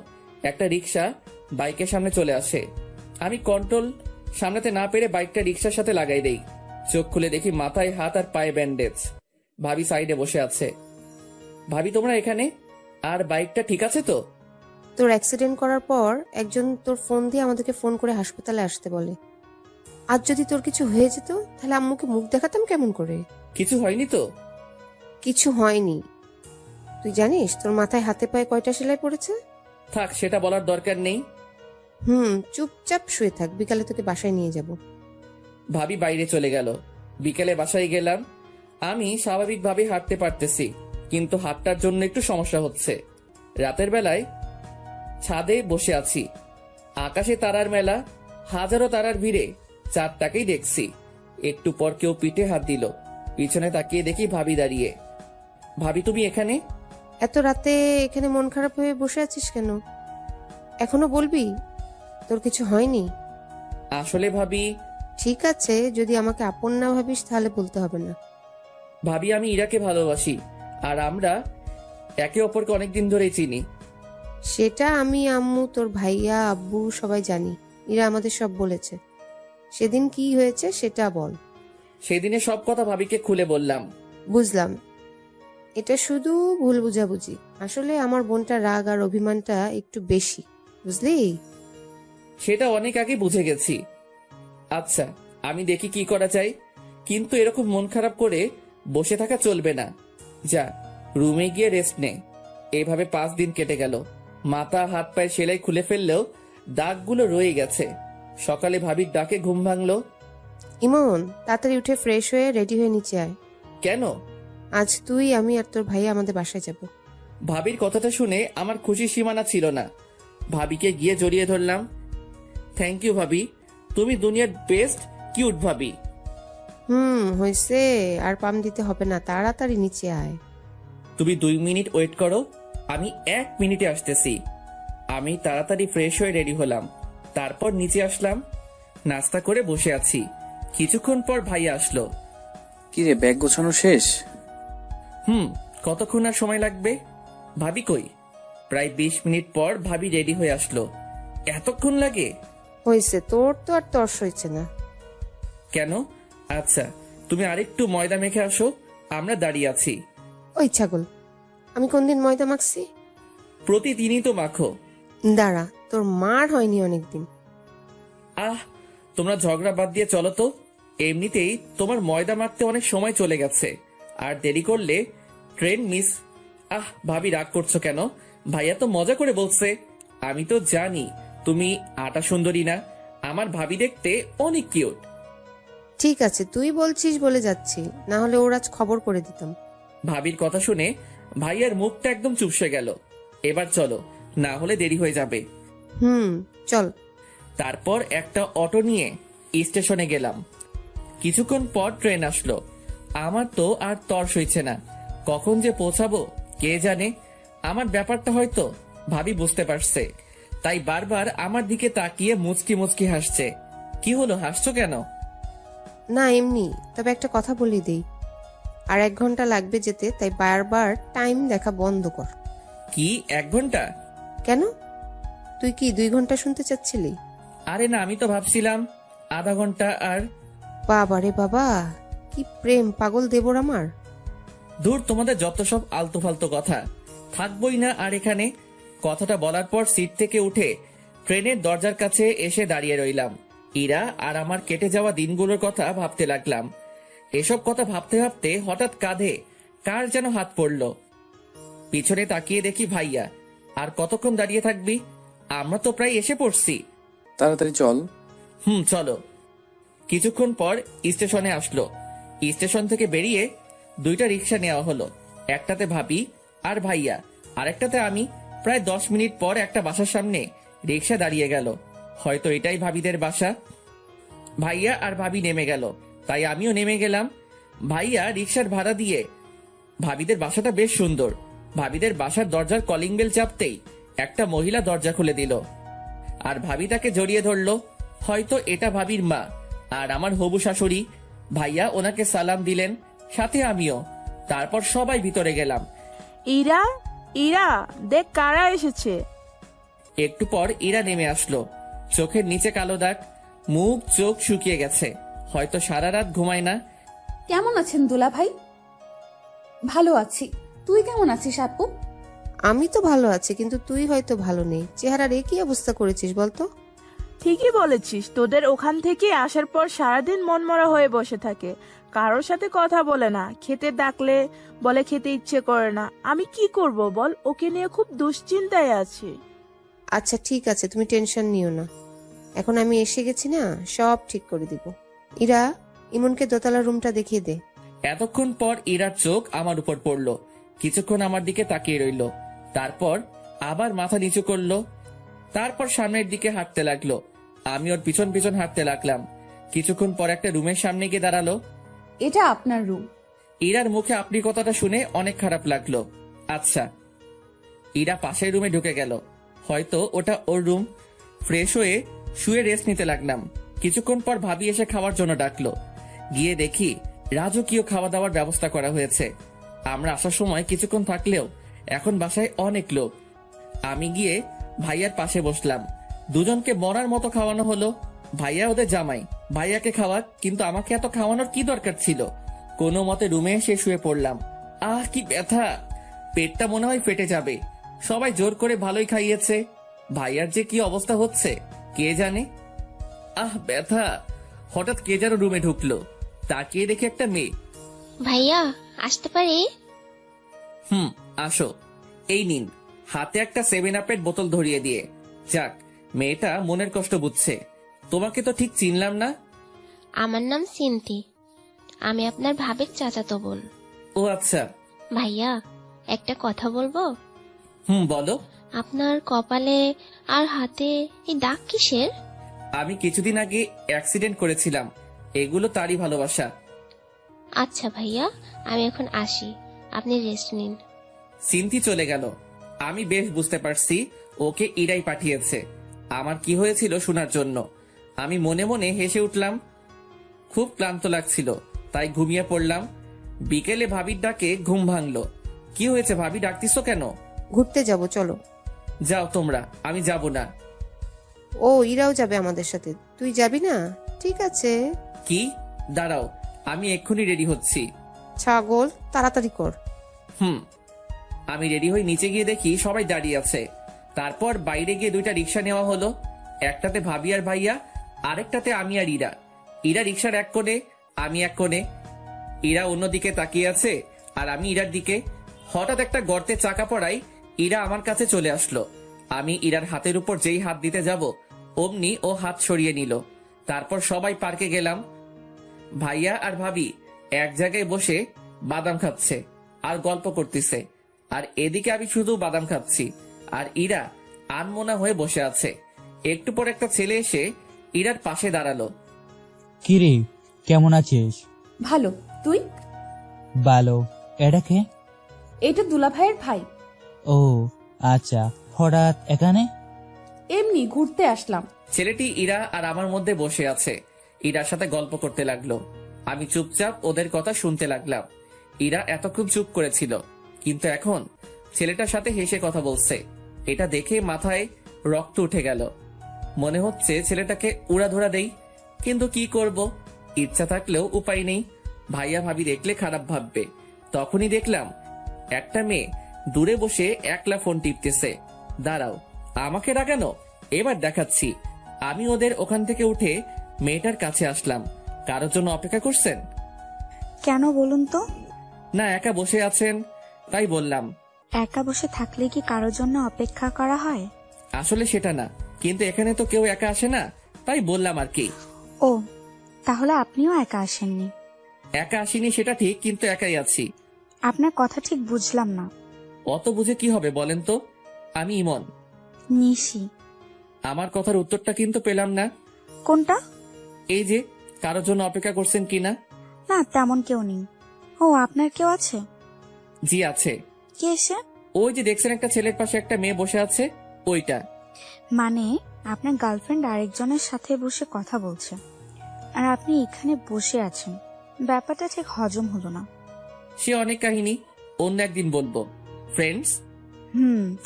একটা রিক্সা বাইকের সামনে চলে আসে। আমি কন্ট্রোল সামলাতে না পেরে বাইকটা রিক্সার সাথে লাগাই দেই। চোখ খুলে দেখি মাথায় হাত আর পায়ে ব্যান্ডেজ। ভাবি সাইডে বসে আছে। ভাবি তোমরা এখানে? আর বাইকটা ঠিক আছে তো?
তোর অ্যাক্সিডেন্ট করার পর একজন তোর ফোন দিয়ে আমাদেরকে ফোন করে হাসপাতালে আসতে বলে। আজ যদি তোর কিছু হয়ে যেত তাহলে আম্মুকে মুখ দেখাতাম কেমন করে?
কিছু হয়নি তো?
কিছু হয়নি। তুই জানিস তোর মাথায় হাতে পায়ে কয়টা সেলাই পড়েছে?
থাক, সেটা বলার দরকার নেই।
চুপচাপ শুয়ে থাক, বিকালে তোকে বাসায় নিয়ে যাব।
ভাবি বাইরে চলে গেল। বিকেলে বাসায় গেলাম। আমি স্বাভাবিকভাবে হাঁটতে পারতেছি, কিন্তু হাঁটটার জন্য একটু সমস্যা হচ্ছে। রাতের বেলায় ছাদে বসে আছি। আকাশে তারার মেলা, হাজারো তারার ভিড়ে চাঁদটাকেই দেখছি। একটু পর কেউ পিঠে হাত দিল। পিছনে তাকিয়ে দেখি ভাবি দাঁড়িয়ে। ভাবি তুমি এখানে?
এত রাতে এখানে মন খারাপ হয়ে বসে আছিস কেন? এখনো বলবি তোর কিছু হয়নি?
আসলে ভাবি।
ঠিক আছে, যদি আমাকে আপন না ভাবিস তাহলে বলতে হবে না।
ভাবি আমি ইরাকে ভালোবাসি, আর আমরা একে অপরকে অনেকদিন ধরেই চিনি।
সেটা আমি, আম্মু, তোর ভাইয়া, আব্বু সবাই জানি। এরা আমাদের সব বলেছে। সেদিন কি হয়েছে সেটা বল।
সেদিনে সব কথা ভাবিকে খুলে বললাম।
বুঝলাম, এটা শুধু ভুল বুঝাবুঝি। আসলে আমার বোনটা রাগ আর অভিমানটা একটু বেশি, বুঝলি?
সেটা অনেক আগে বুঝে গেছি। আচ্ছা, আমি দেখি কি করা যায়, কিন্তু এরকম মন খারাপ করে বসে থাকা চলবে না। যা, রুমে গিয়ে রেস্ট নে। এভাবে 5 দিন কেটে গেল। মাথা হাত পায়ে সেলাই খুলে ফেললেও দাগগুলো রয়ে গেছে। সকালে ভাবির ডাকে ঘুম ভাঙলো।
ইমন, তাড়াতাড়ি উঠে ফ্রেশ হয়ে রেডি হয়ে নিচে আয়।
কেন?
আজ তুই, আমি আর তোর ভাইয়া আমাদের বাসায় যাব।
ভাবির কথাটা শুনে আমার খুশির সীমানা ছিল না। ভাবিকে গিয়ে জড়িয়ে ধরলাম। থ্যাংক ইউ ভাবি, তুমি দুনিয়ার বেস্ট কিউট ভাবি।
হয়েছে, আর পাম দিতে হবে না, তাড়াতাড়ি নিচে আয়।
তুমি 2 মিনিট ওয়েট করো, আমি 1 মিনিটে আসতেছি। আমি তাড়াতাড়ি ফ্রেশ হয়ে রেডি হলাম। তারপর নিচে আসলাম। নাস্তা করে বসে আছি। কিছুক্ষণ পর ভাইয়া আসলো।
কি রে, ব্যাগ গোছানো শেষ?
কতক্ষণ আর সময় লাগবে? ভাবি কই? প্রায় 20 মিনিট পর ভাবি রেডি হয়ে আসলো। এতক্ষণ লাগে?
হয়েছে, তোর তো আর তর্স হয়েছে না।
কেন? আচ্ছা, তুমি আরেকটু ময়দা মেখে আসো, আমরা দাঁড়িয়ে আছি।
ওই ছাগল, আমি কোনদিন ময়দা মাখছি?
প্রতিদিনই তো মাখো।
দাঁড়া, তোর মার হয়নি অনেকদিন।
তোমরা ঝগড়া বাদ দিয়ে চলো তো। এমনিতেই তোমার ময়দা মাখতে অনেক সময় চলে গেছে, আর দেরি করলে ট্রেন মিস। ভাবি রাগ করছো কেন? ভাইয়া তো মজা করে বলছে। আমি তো জানি তুমি আটা সুন্দরী না। আমার ভাবি দেখতে অনেক কিউট।
ঠিক আছে, তুই বলছিস বলে যাচ্ছি, না হলে ওর আজ খবর করে দিতাম।
ভাবির কথা শুনে ভাইয়ার মুখটা একদম চুপসে গেল। এবার চলো, না হলে দেরি হয়ে যাবে।
চল।
তারপর একটা অটো নিয়ে স্টেশনে গেলাম। কিছুক্ষণ পর ট্রেন আসলো। আমার তো আর তর্স হইছে না, কখন যে পৌঁছাবো কে জানে। আমার ব্যাপারটা হয়তো ভাবি বুঝতে পারছে, তাই বারবার আমার দিকে তাকিয়ে মুচকি মুচকি হাসছে। কি হলো, হাসছো কেন?
না এমনি, তবে একটা কথা বলি দেই, আর 1 ঘন্টা লাগবে যেতে, তাই বারবার টাইম দেখা বন্ধ কর।
কি 1 ঘন্টা?
কেন, তুই কি 2 ঘন্টা শুনতে চাচ্ছিলি?
আরে না, আমি তো ভাবছিলাম আধা ঘন্টা। আর
বাবা রে বাবা, কি প্রেম পাগল দেবর আমার।
দূর, তোমাদের যত সব আলতু ফালতু কথা। থাকবোই না আর এখানে। কথাটা বলার পর সিট থেকে উঠে ট্রেনের দরজার কাছে এসে দাঁড়িয়ে রইলাম। ইরা আর আমার কেটে যাওয়া দিনগুলোর কথা ভাবতে লাগলাম। এসব কথা ভাবতে ভাবতে হঠাৎ কাঁধে কার যেন হাত পড়ল। পিছনে তাকিয়ে দেখি ভাইয়া। আর কতক্ষণ দাঁড়িয়ে থাকবি? আমরা তো প্রায় এসে পড়ছি।
তাড়াতাড়ি চল।
চলো। কিছুক্ষণ পর স্টেশনে আসলো। স্টেশন থেকে বেরিয়ে 2টা রিক্সা নেওয়া হলো। একটাতে ভাবি আর ভাইয়া, আরেকটাতে আমি। প্রায় 10 মিনিট পর একটা বাসার সামনে রিক্সা দাঁড়িয়ে গেল। হয়তো এটাই ভাবিদের বাসা। ভাইয়া আর ভাবি নেমে গেল, তাই আমিও নেমে গেলাম। ভাইয়া রিক্সার ভাড়া দিয়ে। ভাবিদের বাসাটা বেশ সুন্দর। ভাবিদের বাসার দরজার কলিং বেল চাপতেই একটা মহিলা দরজা খুলে দিল, আর ভাবি তাকে জড়িয়ে ধরলো। হয়তো এটা ভাবির মা আর আমার হবু শাশুড়ি। ভাইয়া ওনাকে সালাম দিলেন, সাথে আমিও। তারপর সবাই ভিতরে গেলাম।
ইরা, ইরা, দেখ কারা এসেছে।
একটু পর ইরা নেমে আসলো। চোখের নিচে কালো দাগ, মুখ চোখ শুকিয়ে গেছে, হয়তো সারা রাত ঘুমায় না।
কেমন আছেন দুলা ভাই? ভালো আছি, তুই কেমন আছিস আপু?
আমি তো ভালো আছি, কিন্তু তুই হয়তো ভালো নেই। চেহারার কি অবস্থা করেছিস বলতো?
ঠিকই বলেছিস, তোদের ওখান থেকে আসার পর সারাদিন মনমরা হয়ে বসে থাকে, কারোর সাথে কথা বলে না, খেতে ডাকলে বলে খেতে ইচ্ছে করে না। আমি কি করব বল, ওকে নিয়ে খুব দুশ্চিন্তায় আছি।
আচ্ছা ঠিক আছে, তুমি টেনশন নিও না, এখন আমি এসে গেছি না, সব ঠিক করে দিব। ইরা, ইমনকে দোতলা রুমটা দেখিয়ে দে।
এতক্ষণ পর ইরার চোখ আমার উপর পড়লো, কিছুক্ষণ আমার দিকে তাকিয়ে রইল, তারপর আবার মাথা নিচু করলো, তারপর সামনের দিকে হাঁটতে লাগলো। আমি ওর পিছন পিছন হাঁটতে লাগলাম। কিছুক্ষণ পর একটা রুমের সামনে গিয়ে দাঁড়ালো।
এটা আপনার রুম?
ইরার মুখে আপনি কথাটা শুনে অনেক খারাপ লাগলো। আচ্ছা। ইরা পাশের রুমে ঢুকে গেল, হয়তো ওটা ওর রুম। ফ্রেশ হয়ে শুয়ে রেস্ট নিতে লাগলাম। কিছুক্ষণ পর ভাবি এসে খাওয়ার জন্য ডাকলো। গিয়ে দেখি রাজকীয় খাওয়া দাওয়ার ব্যবস্থা করা হয়েছে। আমরা আসার সময় কিছুক্ষণ থাকলেও এখন বাসায় অনেক লোক। আমি গিয়ে ভাইয়ার পাশে বসলাম। দুজনকে মরার মতো খাওয়ানো হলো। ভাইয়া ওদের জামাই, ভাইয়াকে খাওয়া, কিন্তু আমাকে এত খাওয়ানোর কি দরকার ছিল? কোনো মতে রুমে এসে শুয়ে পড়লাম। আহ কি ব্যথা, পেটটা মনে হয় ফেটে যাবে। সবাই জোর করে ভালোই খাইয়েছে, ভাইয়ার যে কি অবস্থা হচ্ছে কে জানে। আহ ব্যথা। হঠাৎ কে যেন রুমে ঢুকলো, তাকিয়ে দেখে একটা মেয়ে।
ভাইয়া আসতে পারি?
আসো। এই নিন। হাতে একটা 7 আপের বোতল ধরিয়ে দিয়ে। যাক, মেয়েটা মনের কষ্ট বুঝছে। তোমাকে তো ঠিক চিনলাম না।
আমার নাম সিন্থি, আমি আপনার ভাবির চাচাতো বোন।
ও আচ্ছা।
ভাইয়া একটা কথা বলবো?
বলো।
আপনার কপালে আর হাতে এই দাগ কিসের?
আমি কিছুদিন আগে অ্যাক্সিডেন্ট করেছিলাম, এগুলো তারই ভালোবাসা।
আচ্ছা ভাইয়া, আমি এখন আসি, আপনি রেস্ট নিন।
সিন্থি চলে গেল। আমি বেশ বুঝতে পারছি ওকে ইরাই পাঠিয়েছে আমার কি হয়েছিল শোনার জন্য। আমি মনে মনে হেসে উঠলাম। খুব ক্লান্ত লাগছিল, তাই ঘুমিয়ে পড়লাম। বিকেলে ভাবির ডাকে ঘুম ভাঙলো। কি হয়েছে ভাবি, ডাকতিছো কেন?
ঘুরতে যাব, চলো।
যাও তোমরা, আমি যাব না।
ও, ইরাও যাবে আমাদের সাথে, তুই যাবি না? ঠিক আছে।
কি? দাঁড়াও, আমি এক্ষুনি রেডি হচ্ছি।
ছাগল, তাড়াতাড়ি কর।
আমি রেডি হয়ে নিচে গিয়ে দেখি সবাই দাঁড়িয়ে আছে। তারপর বাইরে গিয়ে 2টা রিক্সা নেওয়া হলো। একটাতে ভাবি আর ভাইয়া, আরেকটাতে আমি আর ইরা। ইরা রিক্সার এক কোণে, আমি এক কোণে। ইরা অন্যদিকে তাকিয়ে আছে আর আমি ইরার দিকে। হঠাৎ একটা গর্তে চাকা পড়ায় ইরা আমার কাছে চলে আসলো। আমি ইরার হাতের উপর যেই হাত দিতে যাব, অমনি ও হাত সরিয়ে নিল। তারপর সবাই পার্কে গেলাম। ভাইয়া আর ভাবি এক জায়গায় বসে বাদাম খাচ্ছে আর গল্প করতেছে, আর এদিকে আমি শুধু বাদাম খাচ্ছি আর ইরা আনমনা হয়ে বসে আছে। একটু পর একটা ছেলে এসে ইরার পাশে দাঁড়ালো।
কিরে, কেমন আছিস?
ভালো, তুই?
ভালো। এটা কে?
এটা দুলা ভাইয়ের ভাই।
ও আচ্ছা, হঠাৎ এখানে?
এমনি ঘুরতে আসলাম।
ছেলেটি ইরা আর আমার মধ্যে বসে আছে, ইরার সাথে গল্প করতে লাগলো। আমি চুপচাপ ওদের কথা শুনতে লাগলাম। ইরা এতক্ষণ চুপ করেছিল, কিন্তু এখন ছেলেটার সাথে হেসে কথা বলছে। এটা দেখে মাথায় রক্ত উঠে গেল। মনে হচ্ছে ছেলেটাকে উড়াধুরা দেই, কিন্তু কি করব, ইচ্ছা থাকলেও উপায় নেই। ভাইয়া ভাবি দেখলে খারাপ ভাববে। তখনই দেখলাম একটা মেয়ে দূরে বসে একলা ফোন টিপতেছে। দাঁড়াও, আমাকে ডাকানো? এবার দেখাচ্ছি। আমি ওদের ওখান থেকে উঠে মেয়েটার কাছে আসলাম। কারোর জন্য অপেক্ষা করছেন?
কেন বলুন তো?
না, একা বসে আছেন তাই বললাম।
একা বসে থাকলে কি কারোর জন্য অপেক্ষা করা হয়?
আসলে সেটা না, কিন্তু এখানে তো কেউ একা আসে না, তাই বললাম আর কি।
ও, তাহলে আপনিও একা আসেননি?
একা আসিনি সেটা ঠিক, কিন্তু একাই আছি।
আপনার কথা ঠিক বুঝলাম না।
অত বুঝে কি হবে বলেন তো? আমি ইমন।
নিশি।
আমার কথার উত্তরটা কিন্তু পেলাম না।
কোনটা?
এই যে কারোর জন্য অপেক্ষা করছেন কিনা।
না, তেমন কেউ নেই। ও, আপনার কেউ আছে?
জি আছে।
কে সে?
ওই যে দেখছেন একটা ছেলের পাশে একটা মেয়ে বসে আছে, ওইটা।
মানে আপনার গার্লফ্রেন্ড আরেকজনের সাথে বসে কথা বলছে আর আপনি এখানে বসে আছেন? ব্যাপারটা ঠিক হজম হলো না।
সে অনেক কাহিনী, অন্য একদিন বলবো। ফ্রেন্ডস।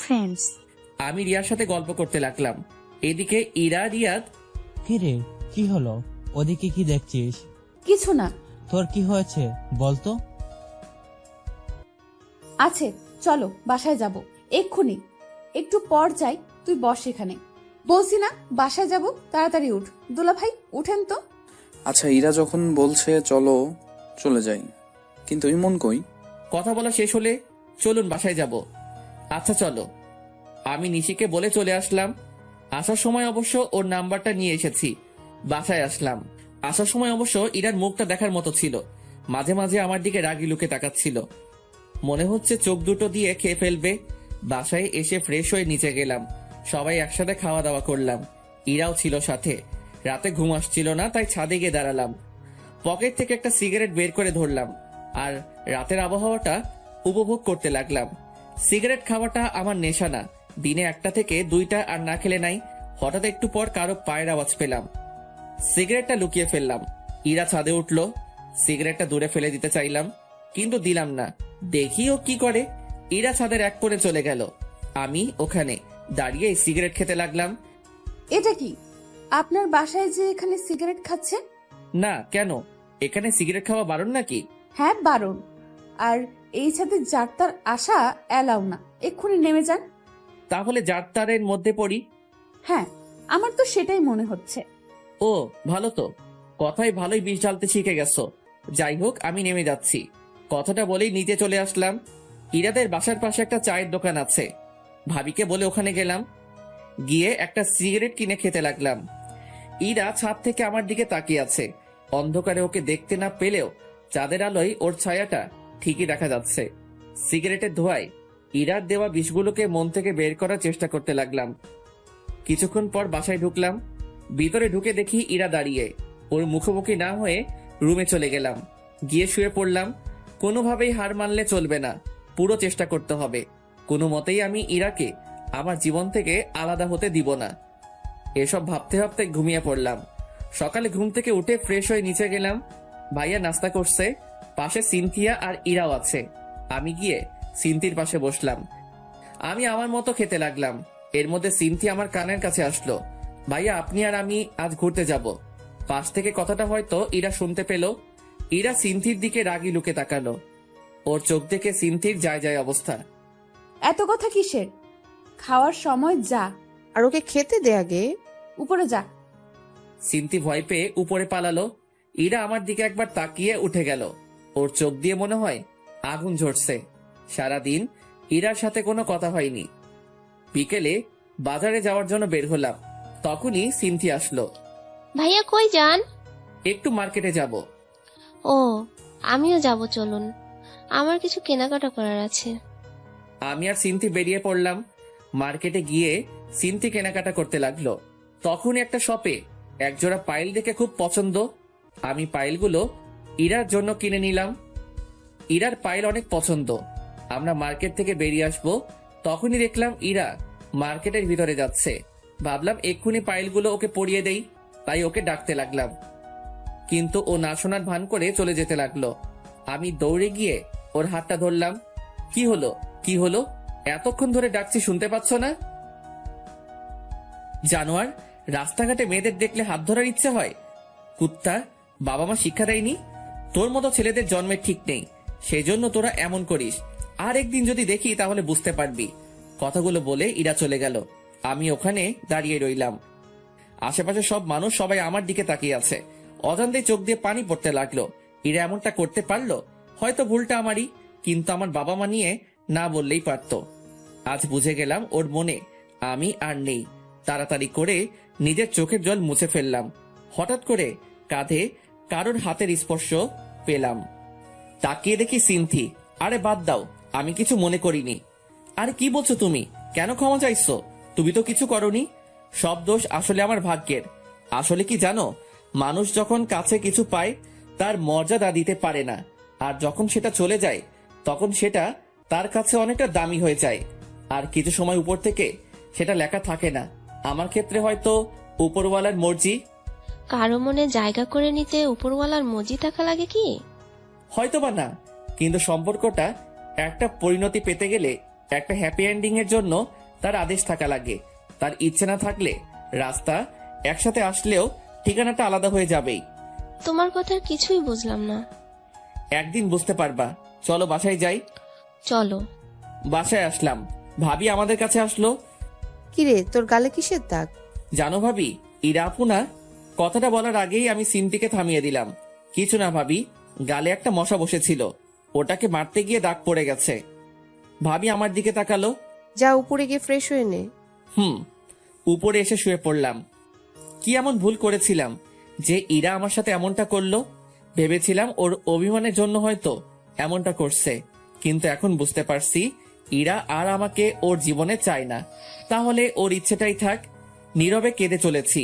ফ্রেন্ডস।
আমি রিয়ার সাথে গল্প করতে লাগলাম। এদিকে ইরা রিয়াদ।
কি রে, কি হলো? ওদিকে কি দেখছিস?
কিছু না।
তোর কি হয়েছে বলতো?
আছে, চলো বাসায় যাব এক্ষুনি। একটু পর যাই, তুই বস এখানে। বলছি না বাসায় যাব, তাড়াতাড়ি উঠ। দুলা ভাই উঠেন তো।
আচ্ছা, ইরা যখন বলছে চলো, চলে যাই, কিন্তু ইমন কই?
কথা বলা শেষ হলে চলুন বাসায় যাব। আচ্ছা চলো। আমি নিশিকে বলে চলে আসলাম। আসার সময় অবশ্য ওর নাম্বারটা নিয়ে এসেছি। বাসায় আসলাম। আসার সময় অবশ্য ইরার মুখটা দেখার মতো ছিল। মাঝে মাঝে আমার দিকে রাগি লুকে তাকাচ্ছিল। মনে হচ্ছে চোখ দুটো দিয়ে খেয়ে ফেলবে। বাসায় এসে ফ্রেশ হয়ে নিচে গেলাম। সবাই একসাথে খাওয়া দাওয়া করলাম। ইরাও ছিল সাথে। রাতে ঘুম আসছিল না, তাই ছাদে গিয়ে দাঁড়ালাম। পকেট থেকে একটা সিগারেট বের করে ধরলাম আর রাতের আবহাওয়াটা উপভোগ করতে লাগলাম। সিগারেট খাওয়াটা আমার নেশা না। দিনে একটা থেকে দুইটা আর না খেলে নাই। হঠাৎ একটু পর কারো পায়ের আওয়াজ পেলাম। সিগারেটটা লুকিয়ে ফেললাম। ইরা ছাদে উঠল। সিগারেটটা দূরে ফেলে দিতে চাইলাম, কিন্তু দিলাম না। দেখি ও কি করে। ইরা ছাদের এক কোণে চলে গেল। আমি ওখানে দাঁড়িয়ে সিগারেট খেতে লাগলাম।
এটা কি আপনার বাসায় যে এখানে সিগারেট খাচ্ছে?
না, কেন? এখানে সিগারেট খাওয়া বারণ নাকি?
হ্যাঁ বারণ। আর এই ছাদে যাত্রার আশা এলাও না, এক্ষুনি নেমে যান।
তাহলে যাত্রার মধ্যে পড়ি?
হ্যাঁ, আমার তো সেটাই মনে হচ্ছে।
ও ভালো তো, কথায় ভালোই বিষ ঢালতে শিখে গেছো। যাই হোক, আমি নেমে যাচ্ছি। কথাটা বলেই নিচে চলে আসলাম। ইরাদের বাসার পাশে একটা চায়ের দোকান আছে। ভাবিকে বলে ওখানে গেলাম। গিয়ে একটা সিগারেট কিনে খেতে লাগলাম। ইরা ছাদ থেকে আমার দিকে তাকিয়ে আছে। অন্ধকারে ওকে দেখতে না পেলেও চাঁদের আলোয় ওর ছায়াটা ঠিকই দেখা যাচ্ছে। সিগারেটের ধোঁয়ায় ইরার দেওয়া বিষগুলোকে মন থেকে বের করার চেষ্টা করতে লাগলাম। কিছুক্ষণ পর বাসায় ঢুকলাম। ভিতরে ঢুকে দেখি ইরা দাঁড়িয়ে। ওর মুখোমুখি না হয়ে রুমে চলে গেলাম। গিয়ে শুয়ে পড়লাম। কোনোভাবেই হার মানলে চলবে না, পুরো চেষ্টা করতে হবে। কোনো মতেই আমি ইরাকে আমার জীবন থেকে আলাদা হতে দিব না। এসব ভাবতে ভাবতে ঘুমিয়ে পড়লাম। সকালে ঘুম থেকে উঠে ফ্রেশ হয়ে নিচে গেলাম। ভাইয়া নাস্তা করছে। পাশে সিনথিয়া আর ইরাও আছে। আমি গিয়ে সিনথির পাশে বসলাম। আমি আমার মতো খেতে লাগলাম। এর মধ্যে সিনথি আমার কানের কাছে আসলো। ভাইয়া, আপনি আর আমি আজ ঘুরতে যাব। পাশ থেকে কথাটা হয়তো ইরা শুনতে পেল। ইরা সিনথির দিকে রাগি লুকে তাকালো। ওর চোখ দেখে সিনথির যায় যায় অবস্থা।
এত কথা কিসের? খাওয়ার সময় যা।
আর ওকে খেতে দে আগে।
উপরে যা।
সিনথি ভয় পেয়ে উপরে পালালো। ইরা আমার দিকে একবার তাকিয়ে উঠে গেল। ওর চোখ দিয়ে মনে হয় আগুন ঝরছে। সারাদিন ইরার সাথে কোনো কথা হয়নি। বিকেলে বাজারে যাওয়ার জন্য বের হলাম। তখনই সিনথি আসলো।
ভাইয়া কই যান?
একটু মার্কেটে যাব।
ও, আমিও যাব, চলুন। আমার কিছু কেনাকাটা করার আছে।
আমি আর সিনথি বেরিয়ে পড়লাম। মার্কেটে গিয়ে সিনথি কেনাকাটা করতে লাগলো। তখন একটা শপে একজোড়া পাইল দেখে খুব পছন্দ। আমি পাইলগুলো ইরার জন্য কিনে নিলাম। ইরার পাইল অনেক পছন্দ। আমরা মার্কেট থেকে বেরিয়ে আসবো, তখনই দেখলাম ইরা মার্কেটের ভিতরে যাচ্ছে। ভাবলাম এক্ষুনি পাইলগুলো ওকে পরিয়ে দেই, তাই ওকে ডাকতে লাগলাম। কিন্তু ও না শোনার ভান করে চলে যেতে লাগলো। আমি দৌড়ে গিয়ে ওর হাতটা ধরলাম। কি হলো, কি হলো? এতক্ষণ ধরে ডাকছি, শুনতে পাচ্ছ না? জানোয়ার, রাস্তাঘাটে মেয়েদের দেখলে হাত ধরার ইচ্ছে হয়? কুত্তা, বাবা মা শিক্ষা দেয়নি? তোর মতো ছেলেদের জন্মের ঠিক নেই, সেজন্য তোরা এমন করিস। আর একদিন যদি দেখি তাহলে বুঝতে পারবি। কথাগুলো বলে ইরা চলে গেল। আমি ওখানে দাঁড়িয়ে রইলাম। আশেপাশে সব মানুষ সবাই আমার দিকে তাকিয়ে আছে। অজান্তে চোখ দিয়ে পানি পড়তে লাগলো। ইরা এমনটা করতে পারলো? হয়তো ভুলটা আমারই, কিন্তু আমার বাবা মা নিয়ে না বললেই পারত। আজ বুঝে গেলাম ওর মনে আমি আর নেই। তাড়াতাড়ি করে নিজের চোখের জল মুছে ফেললাম। হঠাৎ করে কাঁধে কারোর হাতের স্পর্শ পেলাম। তাকিয়ে দেখি সিনথি। আরে বাদ দাও, আমি কিছু মনে করিনি। আরে কি বলছো তুমি? কেন ক্ষমা চাইছো? তুমি তো কিছু করনি। সব দোষ আসলে আমার ভাগ্যের। আসলে কি জানো, মানুষ যখন কাছে কিছু পায় তার মর্যাদা দিতে পারে না, আর যখন সেটা চলে যায় তখন সেটা তার কাছে অনেকটা দামি হয়ে যায়। আর কিছু সময় উপর থেকে সেটা লেখা থাকে না। আমার ক্ষেত্রে হয়তো উপরওয়ালার মর্জি।
কারো মনে জায়গা করে নিতে উপরওয়ালার মর্জি থাকা লাগে কি?
হয়তো বা না, কিন্তু সম্পর্কটা একটা পরিণতি পেতে গেলে একটা হ্যাপি এন্ডিং এর জন্য তার আদেশ থাকা লাগে। তার ইচ্ছে না থাকলে রাস্তা একসাথে আসলেও ঠিকানাটা আলাদা হয়ে যাবেই।
তোমার কথার কিছুই বুঝলাম না।
একদিন বুঝতে পারবা, চলো বাসায় যাই।
চলো।
বাসায় আসলাম, ভাবি আমাদের কাছে আসলো।
কিরে, তোর গালে কিসের দাগ?
জানো ভাবি, ইরা আপু না? কথাটা বলার আগেই আমি সিনথিকে থামিয়ে দিলাম। কিছু না ভাবি, গালে একটা মশা বসেছিল, ওটাকে মারতে গিয়ে দাগ পড়ে গেছে। ভাবি আমার দিকে তাকালো।
যা উপরে গিয়ে ফ্রেশ হয়ে নে।
উপরে এসে শুয়ে পড়লাম। কি এমন ভুল করেছিলাম যে ইরা আমার সাথে এমনটা করলো? ভেবেছিলাম ওর অভিমানের জন্য হয়তো এমনটা করছে, কিন্তু এখন বুঝতে পারছি ইরা আর আমাকে ওর জীবনে চায় না। তাহলে ওর ইচ্ছেটাই থাক। নীরবে কেঁদে চলেছি।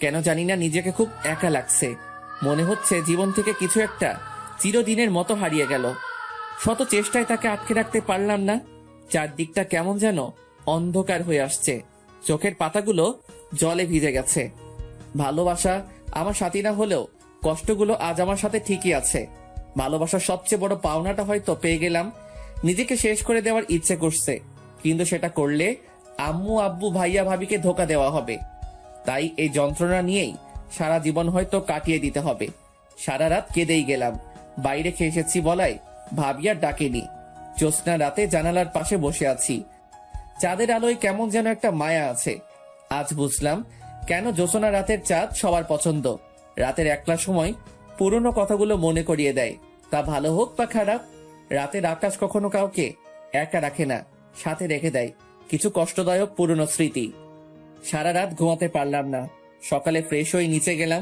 কেন জানি না নিজেকে খুব একা লাগছে। মনে হচ্ছে জীবন থেকে কিছু একটা চিরদিনের মতো হারিয়ে গেল। শত চেষ্টায় তাকে আটকে রাখতে পারলাম না। চারদিকটা কেমন যেন অন্ধকার হয়ে আসছে। চোখের পাতাগুলো জলে ভিজে গেছে। ভালোবাসা আমার সাথী না হলেও কষ্টগুলো আজ আমার সাথে ঠিকই আছে। ভালোবাসার সবচেয়ে বড় পাওনাটা হয়তো পেয়ে গেলাম। নিজেকে শেষ করে দেওয়ার ইচ্ছে করছে, কিন্তু সেটা করলে আম্মু আব্বু ভাইয়া ভাবিকে ধোকা দেওয়া হবে। তাই এই যন্ত্রণা নিয়েই সারা জীবন হয়তো কাটিয়ে দিতে হবে। সারা রাত কেঁদেই গেলাম। বাইরে খেয়ে এসেছি বলাই ভাবি আর ডাকেনি। জ্যোৎস্না রাতে জানালার পাশে বসে আছি। চাঁদের আলোয় কেমন যেন একটা মায়া আছে। আজ বুঝলাম কেন জ্যোৎস্না রাতের চাঁদ সবার পছন্দ। রাতের একলা সময় পুরনো কথাগুলো মনে করিয়ে দেয়, তা ভালো হোক বা খারাপ। রাতের আকাশ কখনো কাউকে একা রাখে না, সাথে রেখে দেয় কিছু কষ্টদায়ক পুরনো স্মৃতি। সারা রাত ঘুমাতে পারলাম না। সকালে ফ্রেশ হয়ে নিচে গেলাম।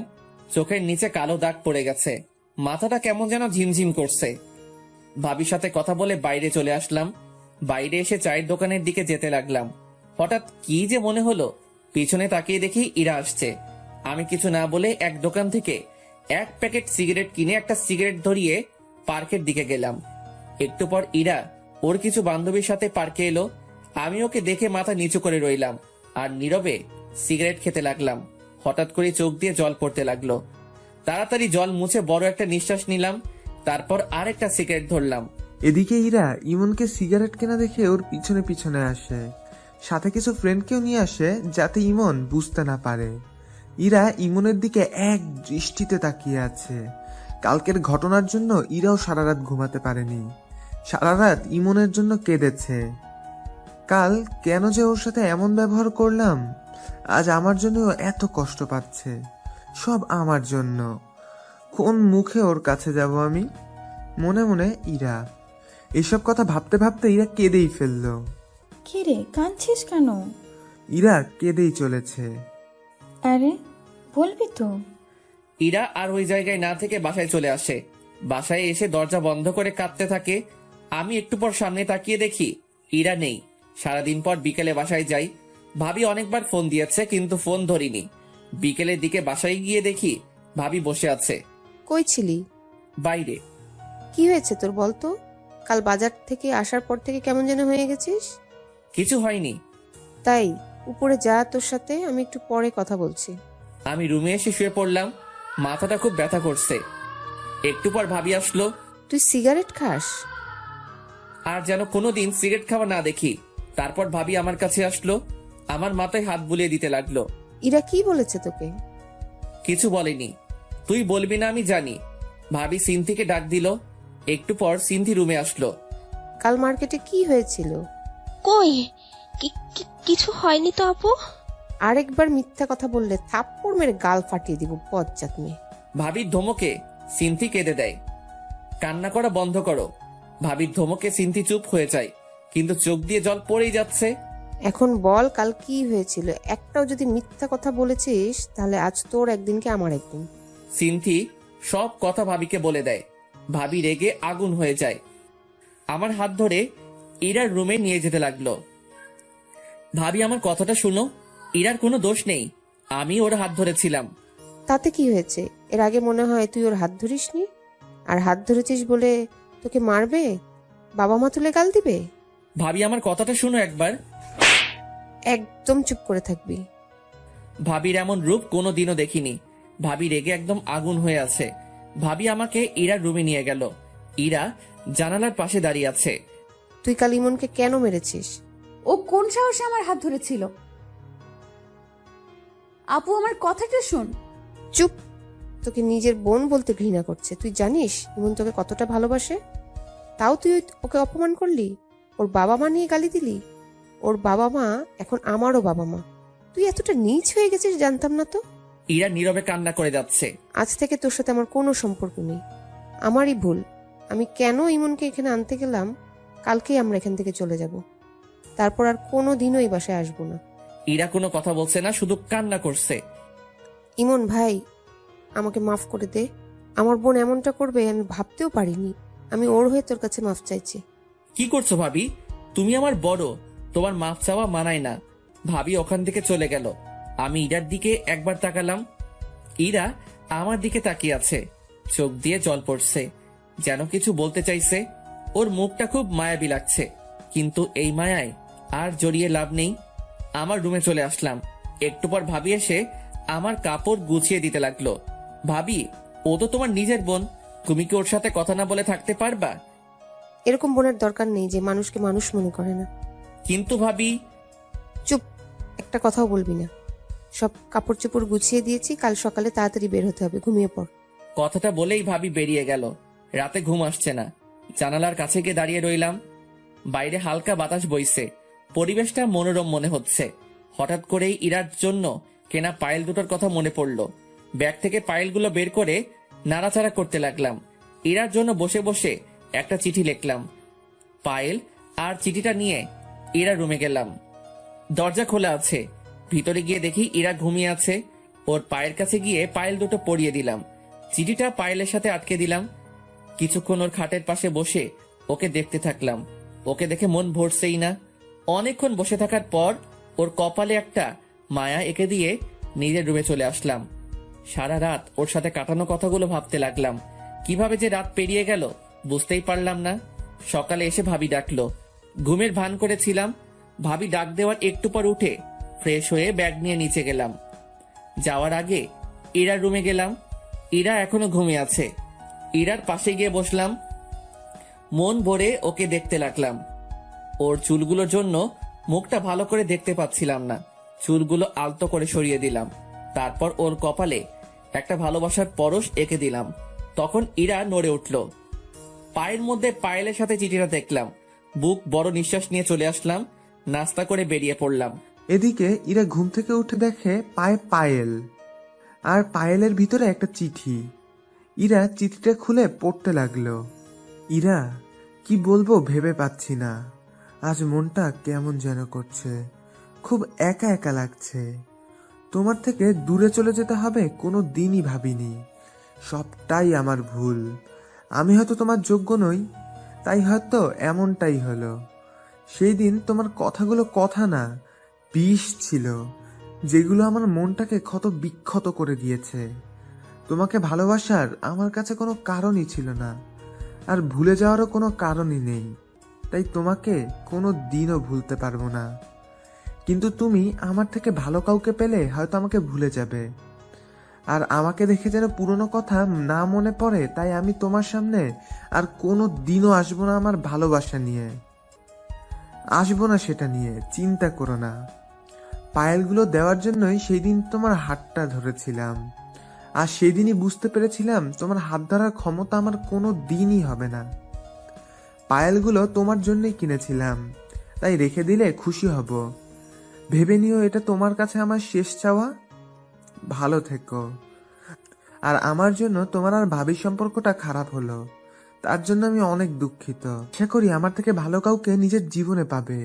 চোখের নিচে কালো দাগ পড়ে গেছে। মাথাটা কেমন যেন ঝিমঝিম করছে। ভাবির সাথে কথা বলে বাইরে চলে আসলাম। বাইরে এসে চায়ের দোকানের দিকে যেতে লাগলাম। হঠাৎ কি যে মনে হলো, পিছনে তাকিয়ে দেখি ইরা আসছে। আমি কিছু না বলে এক দোকান থেকে এক প্যাকেট সিগারেট কিনে একটা সিগারেট ধরিয়ে পার্কের দিকে গেলাম। একটু পর ইরা ওর কিছু বান্ধবীর সাথে পার্কে এলো। আমি ওকে দেখে মাথা নিচু করে রইলাম আর নীরবে সিগারেট খেতে লাগলাম। হঠাৎ করে চোখ দিয়ে জল পড়তে লাগলো। তাড়াতাড়ি জল মুছে বড় একটা নিঃশ্বাস নিলাম। তারপর আরেকটা সিগারেট ধরলাম।
এদিকে ইরা ইমনকে সিগারেট কেনা দেখে ওর পিছনে পিছনে আসে, সাথে কিছু ফ্রেন্ডকেও নিয়ে আসে যাতে ইমন বুঝতে না পারে। ইরা ইমনের দিকে এক দৃষ্টিতে তাকিয়ে আছে। কালকের ঘটনার জন্য ইরাও সারা রাত ঘুমাতে পারেনি। সারা রাত ইমনের জন্য কেঁদেছে। কাল কেন যে ওর সাথে এমন ব্যবহার করলাম, আজ আমার জন্য এত কষ্ট পাচ্ছে। সব আমার জন্য। কোন মুখে ওর কাছে যাব আমি? মনে মনে ইরা। এসব কথা ভাবতে ভাবতে ইরা কেঁদেই ফেললো।
কি রে, কাঁদছিস কেন?
ইরা কেঁদেই চলেছে।
আরে বলবি তো?
ইরা আর ওই জায়গায় না থেকে বাসায় চলে আসে। বাসায় এসে দরজা বন্ধ করে কাঁদতে থাকে। আমি একটু পর সামনে তাকিয়ে দেখি ইরা নেই। সারাদিন পর বিকেলে বাসায় যাই। ভাবি অনেকবার ফোন দিয়েছে কিন্তু ফোন ধরিনি। বিকেলের দিকে বাসায় গিয়ে দেখি ভাবি বসে আছে।
কই ছিলি?
বাইরে।
কি হয়েছে তোর বলতো? কাল বাজার থেকে আসার পর থেকে কেমন যেন হয়ে গেছিস।
কিছু হয়নি।
তাই উপরে যা, তোর সাথে আমি একটু পরে কথা বলছি।
আমি রুমে এসে শুয়ে পড়লাম। মাথাটা খুব ব্যথা করছে। একটু পর ভাবি আসলো।
তুই সিগারেট খাস?
আর যেন কোনোদিন সিগারেট খাওয়া না দেখি। তারপর ভাবি আমার কাছে আসলো, আমার মাথায় হাত বুলিয়ে দিতে লাগলো।
ইরা কি বলেছে তোকে?
কিছু বলেনি। তুই বলবি না আমি জানি। ভাবি সিনথিকে ডাক দিল। একটু পর সিনথি রুমে আসলো।
কাল মার্কেটে কি হয়েছিল?
কই কিছু হয়নি তো আপু।
আরেকবার মিথ্যা কথা বললে থাপ্পড় মেরে গাল ফাটিয়ে দিব, বজ্জাত মেয়ে।
ভাবির ধমকে সিনথি কেঁদে দেয়। কান্না করা বন্ধ করো। ভাবির ধমকে সিনথি চুপ হয়ে যায়, কিন্তু চোখ দিয়ে জল পড়েই যাচ্ছে।
এখন বল কাল কি হয়েছিল? একটাও যদি মিথ্যা কথা বলেছিস তাহলে আজ তোর একদিন কি আমার একদিন।
সিনথি সব কথা ভাবিকে বলে দেয়। ভাবি রেগে আগুন হয়ে যায়। আমার হাত ধরে ইরার রুমে নিয়ে যেতে লাগলো। ভাবি আমার কথাটা শুনো, ইরার কোনো দোষ নেই, আমি ওর হাত ধরেছিলাম।
তাতে কি হয়েছে? এর আগে মনে হয় তুই ওর হাত ধরিসনি, আর হাত ধরেছিস বলে তোকে মারবে, বাবা মা তুলে গাল দিবে।
ভাবি আমার কথাটা শুনো একবার।
একদম চুপ করে থাকবি।
ভাবির এমন রূপ কোনোদিনও দেখিনি। ভাবি রেগে একদম আগুন হয়ে আছে। ভাবি আমাকে ইরার রুমে নিয়ে গেল। ইরা জানালার পাশে দাঁড়িয়ে আছে।
তুই কাল ইমনকে কেন মেরেছিস?
ও কোন সাহসে আমার হাত ধরেছিল? আপু আমার কথাটা শোন।
চুপ। তোকে নিজের বোন বলতে ঘৃণা করছে। তুই জানিস ইমন তোকে কতটা ভালোবাসে? তাও তুই ওকে অপমান করলি, ওর বাবা মা নিয়ে গালি দিলি। ওর বাবা মা এখন আমারও বাবা মা। তুই এতটা নীচ হয়ে গেছিস জানতাম না তো।
ইরা নীরবে কান্না করে যাচ্ছে।
আজ থেকে তোর সাথে আমার কোনো সম্পর্ক নেই, আমারই ভুল। আমি কেন ইমনকে এখানে আনতে গেলাম, কালকেই আমরা এখান থেকে চলে যাব। তারপর আর কোনো দিনও এই বাসায় আসবো না।
ইরা কোনো কথা বলছে না, শুধু কান্না করছে।
ইমন ভাই, আমাকে মাফ করে দে। আমার বোন এমনটা করবে আমি ভাবতেও পারিনি। আমি ওর হয়ে তোর কাছে মাফ চাইছি।
কি করছো ভাবি? তুমি আমার বড়, তোমার মাফ চাওয়া মানায় না। ভাবি ওখান থেকে চলে গেল। আমি ইরার দিকে একবার তাকালাম। ইরা আমার দিকে তাকিয়ে আছে, চোখ দিয়ে জল পড়ছে, যেন কিছু বলতে চাইছে। ওর মুখটা খুব মায়াবী লাগছে, কিন্তু এই মায়ায় আর জড়িয়ে লাভ নেই। আমার রুমে চলে আসলাম। একটু পর ভাবি এসে আমার কাপড় গুছিয়ে দিতে লাগলো। ভাবি, ও তো তোমার নিজের বোন, তুমি কি ওর সাথে কথা না বলে থাকতে পারবা?
এরকম বোনের দরকার নেই যে মানুষকে মানুষ মনে করে না।
কিন্তু ভাবি।
চুপ, একটা কথাও বলবি না। সব কাপড় চোপড় গুছিয়ে দিয়েছি, কাল সকালে তাড়াতাড়ি বের হতে হবে, ঘুমিয়ে পড়।
কথাটা বলেই ভাবি বেরিয়ে গেল। রাতে ঘুম আসছে না, জানালার কাছে গিয়ে দাঁড়িয়ে রইলাম। বাইরে হালকা বাতাস বইছে, পরিবেশটা মনোরম মনে হচ্ছে। হঠাৎ করেই ইরার জন্য কেনা পায়েল দুটোর কথা মনে পড়লো। ব্যাগ থেকে পায়েলগুলো বের করে নাড়াচাড়া করতে লাগলাম। ইরার জন্য বসে বসে একটা চিঠি লিখলাম। পায়েল আর চিঠিটা নিয়ে ইরা রুমে গেলাম। দরজা খোলা আছে, ভিতরে গিয়ে দেখি ইরা ঘুমিয়ে আছে। ওর পায়ের কাছে গিয়ে পায়েল দুটো পরিয়ে দিলাম। চিঠিটা পায়েলের সাথে আটকে দিলাম। কিছুক্ষণ ওর খাটের পাশে বসে ওকে দেখতে থাকলাম। ওকে দেখে মন ভরছেই না। অনেকক্ষণ বসে থাকার পর ওর কপালে একটা মায়া এঁকে দিয়ে নিজের রুমে চলে আসলাম। সারা রাত ওর সাথে কাটানো কথাগুলো ভাবতে লাগলাম। কিভাবে যে রাত পেরিয়ে গেল বুঝতেই পারলাম না। সকালে এসে ভাবি ডাকলো। ঘুমের ভান করেছিলাম। ভাবি ডাক দেওয়ার একটু পর উঠে ফ্রেশ হয়ে ব্যাগ নিয়ে নিচে গেলাম। যাওয়ার আগে ইরার রুমে গেলাম। ইরা এখনো ঘুমিয়ে আছে। ইরার পাশে গিয়ে বসলাম। মন ভরে ওকে দেখতে লাগলাম। ওর চুলগুলোর জন্য মুখটা ভালো করে দেখতে পাচ্ছিলাম না। চুলগুলো আলতো করে সরিয়ে দিলাম। তারপর ওর কপালে একটা ভালোবাসার পরশ এঁকে দিলাম। তখন ইরা নড়ে উঠল। পায়ের মধ্যে পায়েলের সাথে চিঠিটা দেখলাম। বুক বড় নিঃশ্বাস নিয়ে চলে আসলাম। নাস্তা করে বেরিয়ে পড়লাম।
এদিকে ইরা ঘুম থেকে উঠে দেখে পায়ে পায়েল, আর পায়েলের ভিতরে একটা চিঠি। ইরা চিঠিটা খুলে পড়তে লাগলো। ইরা, কি বলবো ভেবে পাচ্ছি না। আজ মনটা কেমন যেন করছে, খুব একা একা লাগছে। তোমার থেকে দূরে চলে যেতে হবে কোনো দিনই ভাবিনি। সবটাই আমার ভুল। আমি হয়তো তোমার যোগ্য নই, তাই হয়তো এমনটাই হলো। সেই দিন তোমার কথাগুলো কথা না, বিষ ছিল, যেগুলো আমার মনটাকে ক্ষত বিক্ষত করে দিয়েছে। তোমাকে ভালোবাসার আমার কাছে কোনো কারণই ছিল না, আর ভুলে যাওয়ারও কোনো কারণই নেই। তাই তোমাকে কোনো দিনও ভুলতে পারবো না। কিন্তু তুমি আমার থেকে ভালো কাউকে পেলে হয়তো আমাকে ভুলে যাবে। আর আমাকে দেখে যেন পুরনো কথা না মনে পড়ে, তাই আমি তোমার সামনে আর কোনো দিনও আসবো না আমার ভালোবাসা নিয়ে। আসবো না সেটা নিয়ে, চিন্তা করো না। পায়েলগুলো দেওয়ার জন্যই সেই দিন তোমার হাতটা ধরেছিলাম, আর সেই দিনই বুঝতে পেরেছিলাম তোমার হাত ধরার ক্ষমতা আমার কোনো দিনই হবে না। পায়েলগুলো তোমার জন্যই কিনেছিলাম, তাই রেখে দিলে খুশি হব। ভেবে নিও এটা তোমার কাছে আমার শেষ চাওয়া। ভালো থেকো। আর আমার জন্য তোমার আর ভাবির সম্পর্কটা খারাপ হলো, তার জন্য আমি অনেক দুঃখিত। আশা করি আমার থেকে ভালো কাউকে নিজের জীবনে পাবে,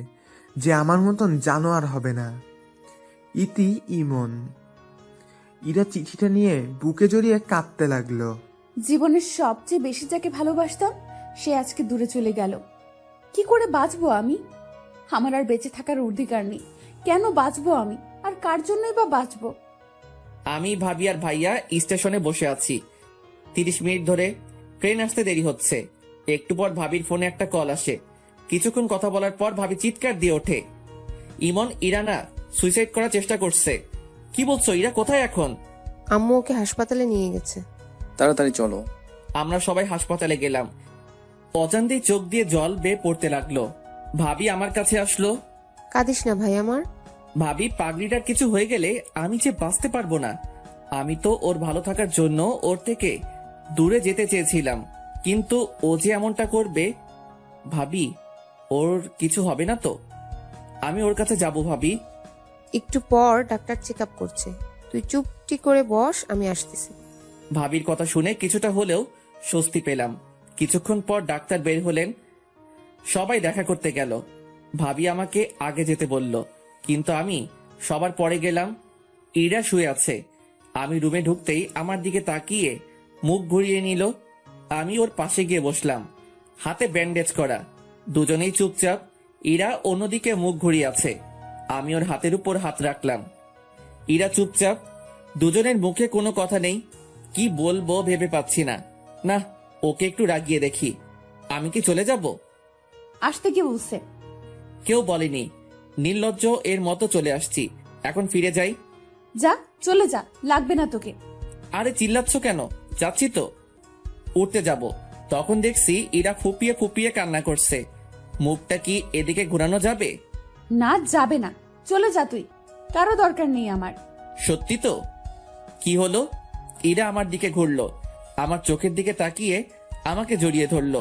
যে আমার মতন জানোয়ার হবে না। ইতি ইমন। ইরা চিঠিটা নিয়ে বুকে জড়িয়ে কাঁদতে লাগলো।
জীবনের সবচেয়ে বেশি যাকে ভালোবাসতাম সে আজকে দূরে চলে গেল। কি করে বাঁচবো আমি? আমার আর বেঁচে থাকার অধিকার নেই। কেন বাঁচবো আমি, আর কার জন্যই বা বাঁচবো?
আমি, ভাবি আর ভাইয়া স্টেশনে বসে আছি। 30 মিনিট ধরে ট্রেন আসতে দেরি হচ্ছে। একটু পর ভাবির ফোনে একটা কল আসে। কিছুক্ষণ কথা বলার পর ভাবি চিৎকার দিয়ে ওঠে, ইমন ইরানা সুইসাইড করার চেষ্টা করছে। কি বলছো? ইরা কোথায় এখন?
আম্মু ওকে হাসপাতালে নিয়ে গেছে।
তাড়াতাড়ি চলো।
আমরা সবাই হাসপাতালে গেলাম। অজান্তেই চোখ দিয়ে জল বেয়ে পড়তে লাগলো। ভাবি আমার কাছে আসলো।
কাঁদিস না ভাই আমার।
ভাবি, পাগড়িটার কিছু হয়ে গেলে আমি যে বাঁচতে পারবো না। আমি তো ওর ভালো থাকার জন্য ওর থেকে দূরে যেতে চেয়েছিলাম, কিন্তু ও যে এমনটা করবে। ভাবি, ওর কিছু হবে না তো? আমি ওর কাছে যাব ভাবি।
একটু পর ডাক্তার চেক আপ করছে, তুই চুপটি করে বস, আমি আসতেছি।
ভাবির কথা শুনে কিছুটা হলেও স্বস্তি পেলাম। কিছুক্ষণ পর ডাক্তার বের হলেন। সবাই দেখা করতে গেল। ভাবি আমাকে আগে যেতে বলল, কিন্তু আমি সবার পরে গেলাম। ইরা শুয়ে আছে। আমি রুমে ঢুকতেই আমার দিকে তাকিয়ে মুখ ঘুরিয়ে নিল। আমি ওর পাশে গিয়ে বসলাম। হাতে ব্যান্ডেজ করা, দুজনেই চুপচাপ। ইরা অন্যদিকে মুখ ঘুরিয়ে আছে। আমি ওর হাতের উপর হাত রাখলাম। ইরা চুপচাপ। দুজনের মুখে কোনো কথা নেই। কি বলবো ভেবে পাচ্ছি না। না, ওকে একটু রাগিয়ে দেখি। আমি কি চলে যাব?
আসতে কি বলছে?
কেউ বলেনি। নির্লজ্জ এর মতো চলে আসছি। এখন ফিরে যাই।
যা, চলে যা, লাগবে না তোকে।
আরে চিল্লাচ্ছ কেন? যাচ্ছি তো। উঠতে যাব, তখন দেখছি ইরা ফুপিয়ে ফুপিয়ে কান্না করছে। মুখটা কি এদিকে ঘুরানো যাবে?
না, যাবে না, চলে যা তুই, কারো দরকার নেই আমার।
সত্যি তো? কি হলো? ইরা আমার দিকে ঘুরলো, আমার চোখের দিকে তাকিয়ে আমাকে জড়িয়ে ধরলো।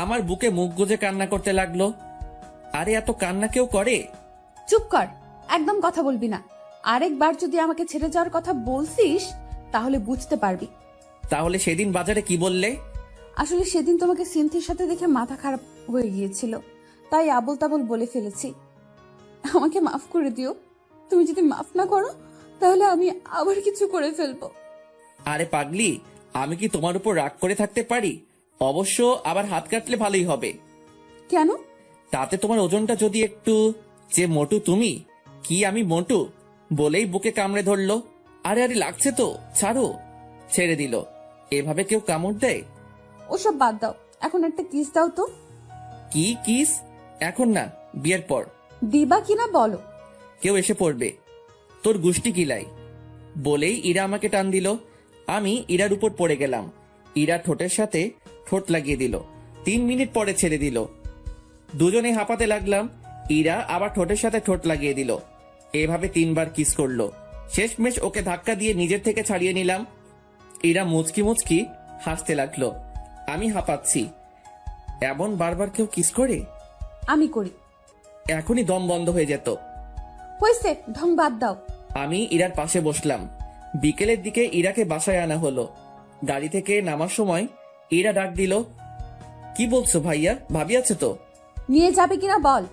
আমার বুকে মুখ গুজে কান্না করতে লাগলো। আরে এত কান্না কেউ করে?
চুপ কর, একদম কথা বলবি না। আরেকবার যদি আমাকে ছেড়ে যাওয়ার কথা বলছিস তাহলে বুঝতে পারবি।
তাহলে সেদিন বাজারে কি বললে?
আসলে সেদিন তোমাকে সিনথির সাথে দেখে মাথা খারাপ হয়ে গিয়েছিল, তাই আবল তাবল বলে ফেলেছি। আমাকে মাফ করে দিও। তুমি যদি মাফ না করো তাহলে আমি আবার কিছু করে ফেলবো।
আরে পাগলি, আমি কি তোমার উপর রাগ করে থাকতে পারি? অবশ্য আবার হাত কাটলে ভালোই হবে।
কেন?
তাতে তোমার ওজনটা যদি একটু। যে মোটু তুমি। কি আমি মোটু? বলেই বুকে কামড়ে ধরলো। আরে আরে লাগছে তো, ছাড়ো। ছেড়ে দিল। এভাবে কেউ কামড় দেয়?
ওসব বাদ দাও, এখন একটা কিস দাও তো।
কি কিস? এখন না, বিয়ের পর।
দিবা কিনা বলো।
কেউ এসে পড়বে। তোর গুষ্টি কিলাই। বলেই ইরা আমাকে টান দিল। আমি ইরার উপর পড়ে গেলাম। ইরা ঠোঁটের সাথে ঠোঁট লাগিয়ে দিল। 3 মিনিট পরে ছেড়ে দিল। দুজনে হাঁপাতে লাগলাম। ইরা আবার ঠোঁটের সাথে ঠোঁট লাগিয়ে দিল। এভাবে 3 বার কিস করলো। শেষমেশ ওকে ধাক্কা দিয়ে নিজের থেকে ছাড়িয়ে নিলাম। ইরা মুচকি মুচকি হাসতে লাগলো। আমি হাঁপাচ্ছি। এমন বারবার কেউ কিস করে?
আমি করি।
এখনই দম বন্ধ হয়ে যেত।
হয়েছে, ঢং বাদ দাও।
আমি ইরার পাশে বসলাম। বিকেলের দিকে ইরাকে বাসায় আনা হলো। গাড়ি থেকে নামার সময় ইরা ডাক দিল, কি বলছো ভাইয়া? ভাবি আছে তো?
নিয়ে যাবে কিনা বল।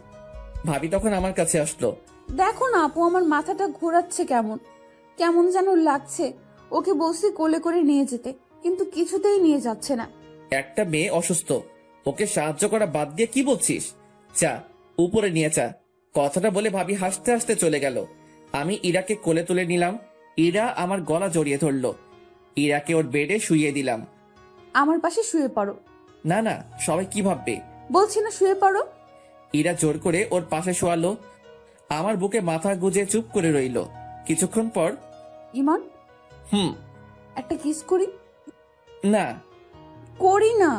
ভাবি তখন আমার কাছে আসলো।
দেখো না আপু, আমার মাথাটা ঘোরাচ্ছে, কেমন কেমন যেন লাগছে। ওকে বলছি কোলে করে নিয়ে যেতে, কিন্তু কিছুতেই নিয়ে যাচ্ছে না।
একটা মেয়ে অসুস্থ, ওকে সাহায্য করা বাদ দিয়ে কি বলছিস? চা, উপরে নিয়ে চা। কথাটা বলে ভাবি হাসতে হাসতে চলে গেল। আমি ইরাকে কোলে তুলে নিলাম। ইরা আমার গলা জড়িয়ে ধরলো। ইরাকে ওর বেডে শুইয়ে দিলাম।
আমার পাশে শুয়ে পড়ো।
না না, সবাই কি ভাববে?
বলছি না শুয়ে পড়ো।
ইরা জোর করে ওর পাশে শোয়ালো। আমার বুকে মাথা গুজে চুপ করে রইল। কিছুক্ষণ পর,
ইমন, একটা কিস করি।
না
করি না।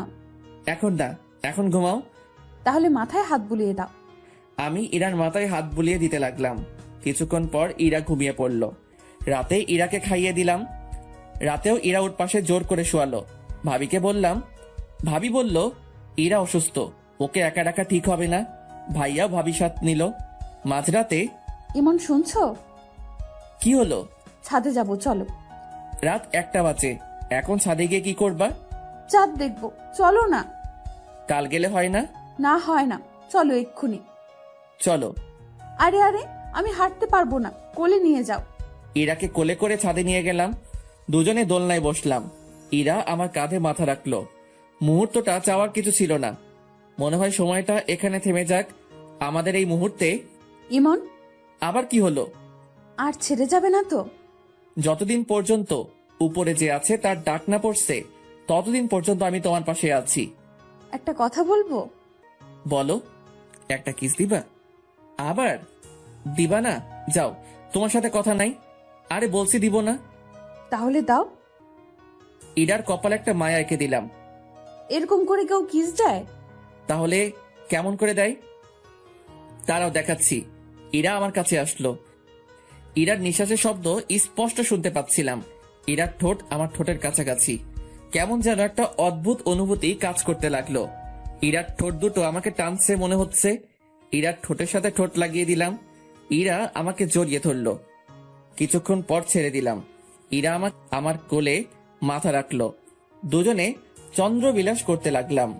এখন না, এখন ঘুমাও।
তাহলে মাথায় হাত বুলিয়ে দাও।
আমি ইরার মাথায় হাত বুলিয়ে দিতে লাগলাম। কিছুক্ষণ পর ইরা ঘুমিয়ে পড়ল। রাতে ইরাকে খাইয়ে দিলাম। রাতেও ইরা ওর পাশে জোর করে শোয়ালো। ভাবিকে বললাম। ভাবি বলল, ইরা অসুস্থ, ওকে একা রাখা ঠিক হবে না। ভাইয়াও ভাবি সাথ নিল। মাঝরাতে,
ইমন শুনছো?
কি হলো?
ছাদে যাব, চলো।
রাত 1টা বাজে। এখন ছাদে গিয়ে কি করবা?
চাঁদ দেখবো, চলো না।
কাল গেলে হয় না?
না হয় না, চলো এক্ষুনি।
চলো।
আরে আরে, আমি হাঁটতে পারবো না, কোলে নিয়ে যাও।
ইরাকে কোলে করে ছাদে নিয়ে গেলাম। দুজনে দোলনায় বসলাম। ইরা আমার কাঁধে মাথা রাখলো। মুহূর্তটা চাওয়ার কিছু ছিল না। মনে হয় সময়টা এখানে থেমে যাক। আমাদের এই মুহূর্তে।
ইমন,
আবার কি হলো?
আর ছেড়ে যাবে না তো?
যতদিন পর্যন্ত উপরে যে আছে তার ডাক না পড়ছে, ততদিন পর্যন্ত আমি তোমার পাশে আছি।
একটা কথা বলবো।
বলো। একটা কিস দিবা? আবার দিবা না? যাও, তোমার সাথে কথা নাই। আরে বলছি দিব না।
তাহলে দাও।
ইরার কপালে একটা মায়া এঁকে দিলাম।
এরকম করে কেউ কিস দেয়?
তাহলে কেমন করে দেয়? তারাও দেখাচ্ছি। ইরা আমার কাছে আসলো। ইরার নিঃশ্বাসের শব্দ স্পষ্ট শুনতে পাচ্ছিলাম। ইরার ঠোঁট আমার ঠোঁটের কাছাকাছি। কেমন যেন একটা অদ্ভুত অনুভূতি কাজ করতে লাগলো। ইরার ঠোঁট দুটো আমাকে টানছে মনে হচ্ছে। ইরার ঠোঁটের সাথে ঠোঁট লাগিয়ে দিলাম। ইরা আমাকে জড়িয়ে ধরলো। কিছুক্ষণ পর ছেড়ে দিলাম। ইরা আমার কোলে মাথা রাখলো। দুজনে চন্দ্রবিলাস করতে লাগলাম।